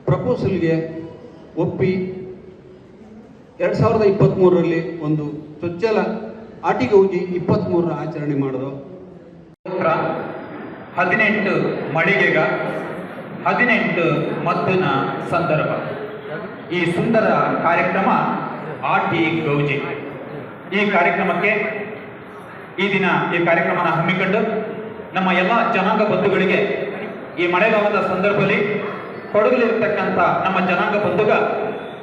S17: ಪ್ರಪೋಸಲ್ಗೆ ಒಪ್ಪಿ 2023ರಲ್ಲಿ ಒಂದು ಚೊಚ್ಚಲ ಆಟಿಗೌಜಿ 23ರ ಆಚರಣೆ ಮಾಡೋದು.
S18: 18 ಮಳಿಗೆಗ 18 ಮದ್ದನ ಸಂದರ್ಭ. ಈ ಸುಂದರ ಕಾರ್ಯಕ್ರಮ ಆಟಿ ಗೌಜಿ. ಈ ಕಾರ್ಯಕ್ರಮಕ್ಕೆ ಈ ದಿನ ಈ ಕಾರ್ಯಕ್ರಮನ ಹಮ್ಮಿಕೊಂಡು ನಮ್ಮ ಎಲ್ಲ ಜನಾಂಗ ಬಂಧುಗಳಿಗೆ ಈ ಮಳೆಗಾಲದ ಸಂದರ್ಭದಲ್ಲಿ ಕೊಡಗಲಿರ್ತಕ್ಕಂಥ ನಮ್ಮ ಜನಾಂಗ ಬಂಧುಗ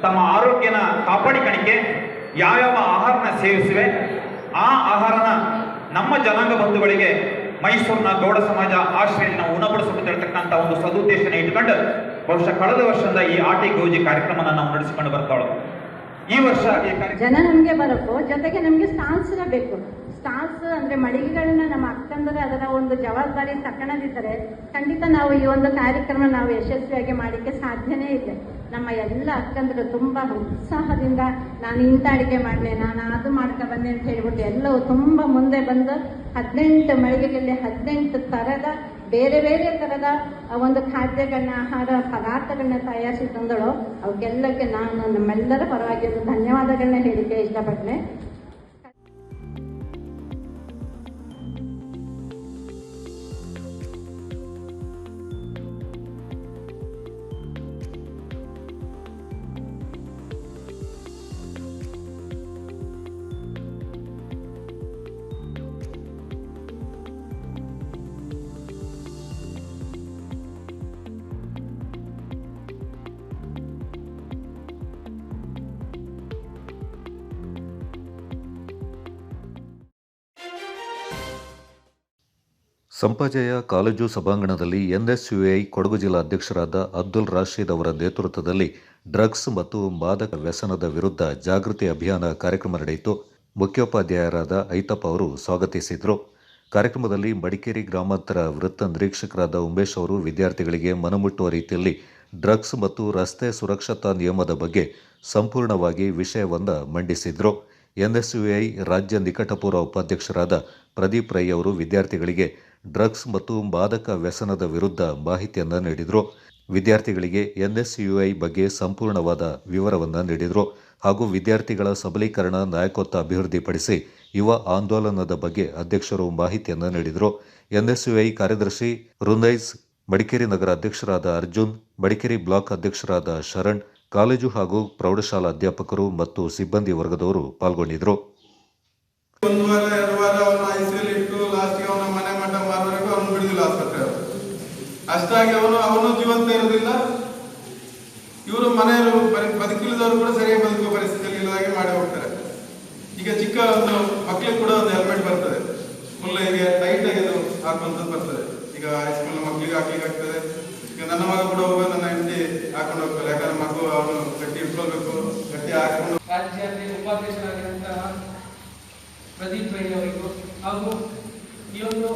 S18: ತಮ್ಮ ಆರೋಗ್ಯನ ಕಾಪಾಡಿಕಣಿಕೆ ಯಾವ್ಯಾವ ಆಹಾರನ ಸೇವಿಸಿವೆ, ಆ ಆಹಾರನ ನಮ್ಮ ಜನಾಂಗ ಬಂಧುಗಳಿಗೆ ಮೈಸೂರಿನ ಗೌಡ ಸಮಾಜ ಆಶ್ರಯದಲ್ಲಿ ನಾವು ಉಣಬಡಿಸಬೇಕಿರ್ತಕ್ಕಂಥ ಒಂದು ಸದುದ್ದೇಶನ ಇಟ್ಕೊಂಡು ಬಹುಶಃ ಕಳೆದ ವರ್ಷದಿಂದ ಈ ಆಟಿ ಗೌಜಿ ಕಾರ್ಯಕ್ರಮನ ನಾವು ನಡೆಸಿಕೊಂಡು ಬರ್ತಾಳೆ. ಈ ವರ್ಷ
S16: ಜನ ನಮಗೆ ಬರಬೇಕು, ಜೊತೆಗೆ ನಮಗೆ ಸ್ಟಾಲ್ಸ್ನ ಬೇಕು. ಸ್ಟಾಲ್ಸ್ ಅಂದ್ರೆ ಮಳಿಗೆಗಳನ್ನ ನಮ್ಮ ಅಕ್ಕಂದರೆ ಅದರ ಒಂದು ಜವಾಬ್ದಾರಿ ತಕ್ಕಣದಿದ್ದರೆ ಖಂಡಿತ ನಾವು ಈ ಒಂದು ಕಾರ್ಯಕ್ರಮ ನಾವು ಯಶಸ್ವಿಯಾಗಿ ಮಾಡಲಿಕ್ಕೆ ಸಾಧ್ಯನೇ ಇದೆ.
S19: ನಮ್ಮ ಎಲ್ಲ ಅಕ್ಕಂದರು ತುಂಬ ಉತ್ಸಾಹದಿಂದ ನಾನು ಇಂಥ ಅಡುಗೆ ಮಾಡಿದೆ, ನಾನು ಅದು ಮಾಡ್ಕೊ ಬಂದೆ ಅಂತ ಹೇಳ್ಬಿಟ್ಟು ಎಲ್ಲವೂ ತುಂಬ ಮುಂದೆ ಬಂದು 18 ಮಳಿಗೆಗಳಲ್ಲಿ 18 ಥರದ ಬೇರೆ ಬೇರೆ ಥರದ ಒಂದು ಖಾದ್ಯಗಳನ್ನ, ಆಹಾರ ಪದಾರ್ಥಗಳನ್ನ ತಯಾರಿಸಿ ತಂದಳು. ಅವಕ್ಕೆಲ್ಲಕ್ಕೆ ನಾನು ನಮ್ಮೆಲ್ಲರ ಪರವಾಗಿ ಒಂದು ಧನ್ಯವಾದಗಳನ್ನ ಹೇಳಿಕೆ ಇಷ್ಟಪಟ್ಟೆ.
S2: ಸಂಪಾಜೆಯ ಕಾಲೇಜು ಸಭಾಂಗಣದಲ್ಲಿ ಎನ್ಎಸ್ಯುಐ ಕೊಡಗು ಜಿಲ್ಲಾ ಅಧ್ಯಕ್ಷರಾದ ಅಬ್ದುಲ್ ರಾಶೀದ್ ಅವರ ನೇತೃತ್ವದಲ್ಲಿ ಡ್ರಗ್ಸ್ ಮತ್ತು ಮಾದಕ ವ್ಯಸನದ ವಿರುದ್ಧ ಜಾಗೃತಿ ಅಭಿಯಾನ ಕಾರ್ಯಕ್ರಮ ನಡೆಯಿತು. ಮುಖ್ಯೋಪಾಧ್ಯಾಯರಾದ ಐತಪ್ಪ ಅವರು ಸ್ವಾಗತಿಸಿದರು. ಕಾರ್ಯಕ್ರಮದಲ್ಲಿ ಮಡಿಕೇರಿ ಗ್ರಾಮಾಂತರ ವೃತ್ತ ನಿರೀಕ್ಷಕರಾದ ಉಮೇಶ್ ಅವರು ವಿದ್ಯಾರ್ಥಿಗಳಿಗೆ ಮನಮುಟ್ಟುವ ರೀತಿಯಲ್ಲಿ ಡ್ರಗ್ಸ್ ಮತ್ತು ರಸ್ತೆ ಸುರಕ್ಷತಾ ನಿಯಮದ ಬಗ್ಗೆ ಸಂಪೂರ್ಣವಾಗಿ ವಿಷಯವನ್ನು ಮಂಡಿಸಿದರು. ಎನ್ಎಸ್ಯುಐ ರಾಜ್ಯ ನಿಕಟಪೂರ್ವ ಉಪಾಧ್ಯಕ್ಷರಾದ ಪ್ರದೀಪ್ ರೈ ಅವರು ವಿದ್ಯಾರ್ಥಿಗಳಿಗೆ ಡ್ರಗ್ಸ್ ಮತ್ತು ಮಾದಕ ವ್ಯಸನದ ವಿರುದ್ಧ ಮಾಹಿತಿಯನ್ನು ನೀಡಿದರು. ವಿದ್ಯಾರ್ಥಿಗಳಿಗೆ ಎನ್ಎಸ್ಯುಐ ಬಗ್ಗೆ ಸಂಪೂರ್ಣವಾದ ವಿವರವನ್ನು ನೀಡಿದರು ಹಾಗೂ ವಿದ್ಯಾರ್ಥಿಗಳ ಸಬಲೀಕರಣ, ನಾಯಕತ್ವ ಅಭಿವೃದ್ಧಿಪಡಿಸಿ ಯುವ ಆಂದೋಲನದ ಬಗ್ಗೆ ಅಧ್ಯಕ್ಷರು ಮಾಹಿತಿಯನ್ನು ನೀಡಿದರು. ಎನ್ಎಸ್ಯುಐ ಕಾರ್ಯದರ್ಶಿ ರುನೈಸ್, ಮಡಿಕೇರಿ ನಗರ ಅಧ್ಯಕ್ಷರಾದ ಅರ್ಜುನ್, ಮಡಿಕೇರಿ ಬ್ಲಾಕ್ ಅಧ್ಯಕ್ಷರಾದ ಶರಣ್, ಕಾಲೇಜು ಹಾಗೂ ಪ್ರೌಢಶಾಲಾ ಅಧ್ಯಾಪಕರು ಮತ್ತು ಸಿಬ್ಬಂದಿ ವರ್ಗದವರು ಪಾಲ್ಗೊಂಡಿದ್ದರು.
S11: ಒಂದು ವಾರ 2 ವಾರ ಅವನ ಐಸಿಯಲ್ಲಿ ಇಟ್ಟು ಲಾಸ್ಟ್ಗೆ ಅವನ ಮನೆ ಮಠ ಮಾರುವವರೆಗೂ ಅವನು ಬಿಡುದಿಲ್ಲ ಆಸ್ಪತ್ರೆ. ಅಷ್ಟಾಗಿ ಅವನು ಜೀವಂತ ಇರೋದಿಲ್ಲ. ಇವರು ಮನೆಯವರು ಬದುಕಿಲ್ಲದವರು ಕೂಡ ಸರಿಯಾಗಿ ಬದುಕುವ ಪರಿಸ್ಥಿತಿಯಲ್ಲಿ ಇಲ್ಲದಾಗೆ ಮಾಡಿ ಹೋಗ್ತಾರೆ. ಈಗ ಚಿಕ್ಕ ಒಂದು ಮಕ್ಕಳಿಗೆ ಕೂಡ ಒಂದು ಹೆಲ್ಮೆಟ್ ಬರ್ತದೆ, ಫುಲ್ ಹೀಗೆ ಟೈಟ್ ಆಗಿ ಅದು ಹಾಕುವಂಥದ್ದು ಬರ್ತದೆ. ಈಗ ಹೈಸ್ಕೂಲ್ ಮಕ್ಕಳಿಗೆ ಹಾಕ್ಲಿಕ್ಕೆ ಆಗ್ತದೆ. ಈಗ ನನ್ನ ಮಗ ಕೂಡ ಹೋಗುವ ನನ್ನ ಹೆಂಡತಿ ಹಾಕೊಂಡು ಹೋಗ್ತಾರೆ. ಯಾಕಂದ್ರೆ ಮಗು ಅವನು ಗಟ್ಟಿ ಇಟ್ಕೊಳ್ಬೇಕು, ಗಟ್ಟಿ ಹಾಕೊಂಡು.
S20: ರಾಜ್ಯ ಉಪಾಧ್ಯಕ್ಷರಾಗಿರುವಂತಹ ಪ್ರದೀಪ್ ರೈ ಅವರಿಗೂ ಹಾಗೂ ಈ ಒಂದು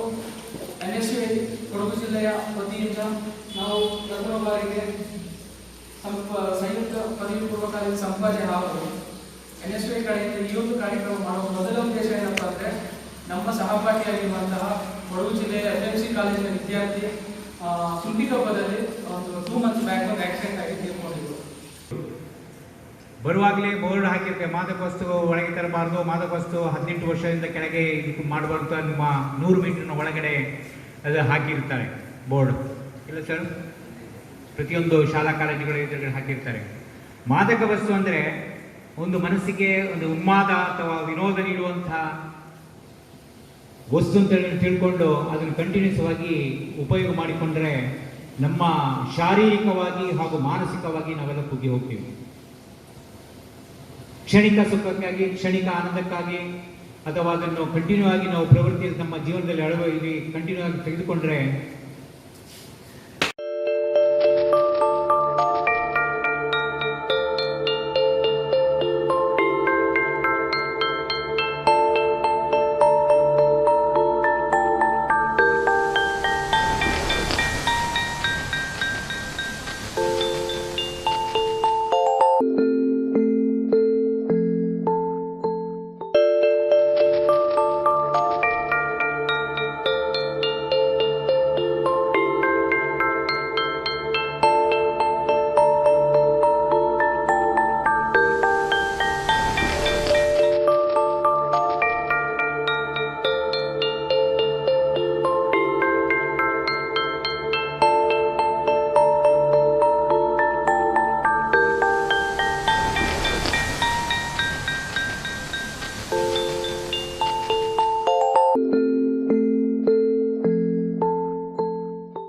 S20: ಎನ್ಎಸ್ಯುಐ ಕೊಡಗು ಜಿಲ್ಲೆಯ ವತಿಯಿಂದ ನಾವು ಪ್ರಥಮ ಬಾರಿಗೆ ಸಂಯುಕ್ತ ಪದವಿ ಪೂರ್ವ ಕಾಲೇಜು ಸಂಪಾಜೆ ಹಾಗೂ ಎನ್ಎಸ್ಯುಐ ಕಡೆಯಿಂದ ಈ ಒಂದು ಕಾರ್ಯಕ್ರಮ ಮಾಡುವ ಮೊದಲ ಉದ್ದೇಶ ಏನಪ್ಪ ಅಂದರೆ ನಮ್ಮ ಸಹಪಾಠಿಯಾಗಿರುವಂತಹ ಕೊಡಗು ಜಿಲ್ಲೆಯ FMC ಕಾಲೇಜಿನ ವಿದ್ಯಾರ್ಥಿ ಸುಂಟಿಕೊಪ್ಪದಲ್ಲಿ ಒಂದು 2 months ಬ್ಯಾಕ್ ಒಂದು ಆಕ್ಸಿಡೆಂಟ್ ಆಗಿ ತೀರ್ಕೊಂಡಿದ್ರು.
S21: ಬರುವಾಗಲೇ ಬೋರ್ಡ್ ಹಾಕಿರುತ್ತೆ, ಮಾದಕ ವಸ್ತು ಒಳಗೆ ತರಬಾರ್ದು, ಮಾದಕ ವಸ್ತು 18 ವರ್ಷದಿಂದ ಕೆಳಗೆ ಇದಕ್ಕೆ ಮಾಡಬಾರ್ದು, ನಿಮ್ಮ 100 ಮೀಟರ್ನ ಒಳಗಡೆ ಅದು ಹಾಕಿರ್ತಾರೆ ಬೋರ್ಡ್. ಇಲ್ಲ ಸರ್, ಪ್ರತಿಯೊಂದು ಶಾಲಾ ಕಾಲೇಜುಗಳ ಎದುರುಗಡೆ ಹಾಕಿರ್ತಾರೆ. ಮಾದಕ ವಸ್ತು ಅಂದರೆ ಒಂದು ಮನಸ್ಸಿಗೆ ಒಂದು ಉನ್ಮಾದ ಅಥವಾ ವಿನೋದ ನೀಡುವಂಥ ವಸ್ತು ಅಂತ ತಿಳ್ಕೊಂಡು ಅದನ್ನು ಕಂಟಿನ್ಯೂಸ್ ಆಗಿ ಉಪಯೋಗ ಮಾಡಿಕೊಂಡ್ರೆ ನಮ್ಮ ಶಾರೀರಿಕವಾಗಿ ಹಾಗೂ ಮಾನಸಿಕವಾಗಿ ನಾವೆಲ್ಲ ಕುಗ್ಗಿ ಹೋಗ್ತೀವಿ. ಕ್ಷಣಿಕ ಸುಖಕ್ಕಾಗಿ, ಕ್ಷಣಿಕ ಆನಂದಕ್ಕಾಗಿ ಅಥವಾ ಅದನ್ನು ಕಂಟಿನ್ಯೂ ಆಗಿ ನಾವು ಪ್ರವೃತ್ತಿ ನಮ್ಮ ಜೀವನದಲ್ಲಿ ಕಂಟಿನ್ಯೂ ಆಗಿ ತೆಗೆದುಕೊಂಡ್ರೆ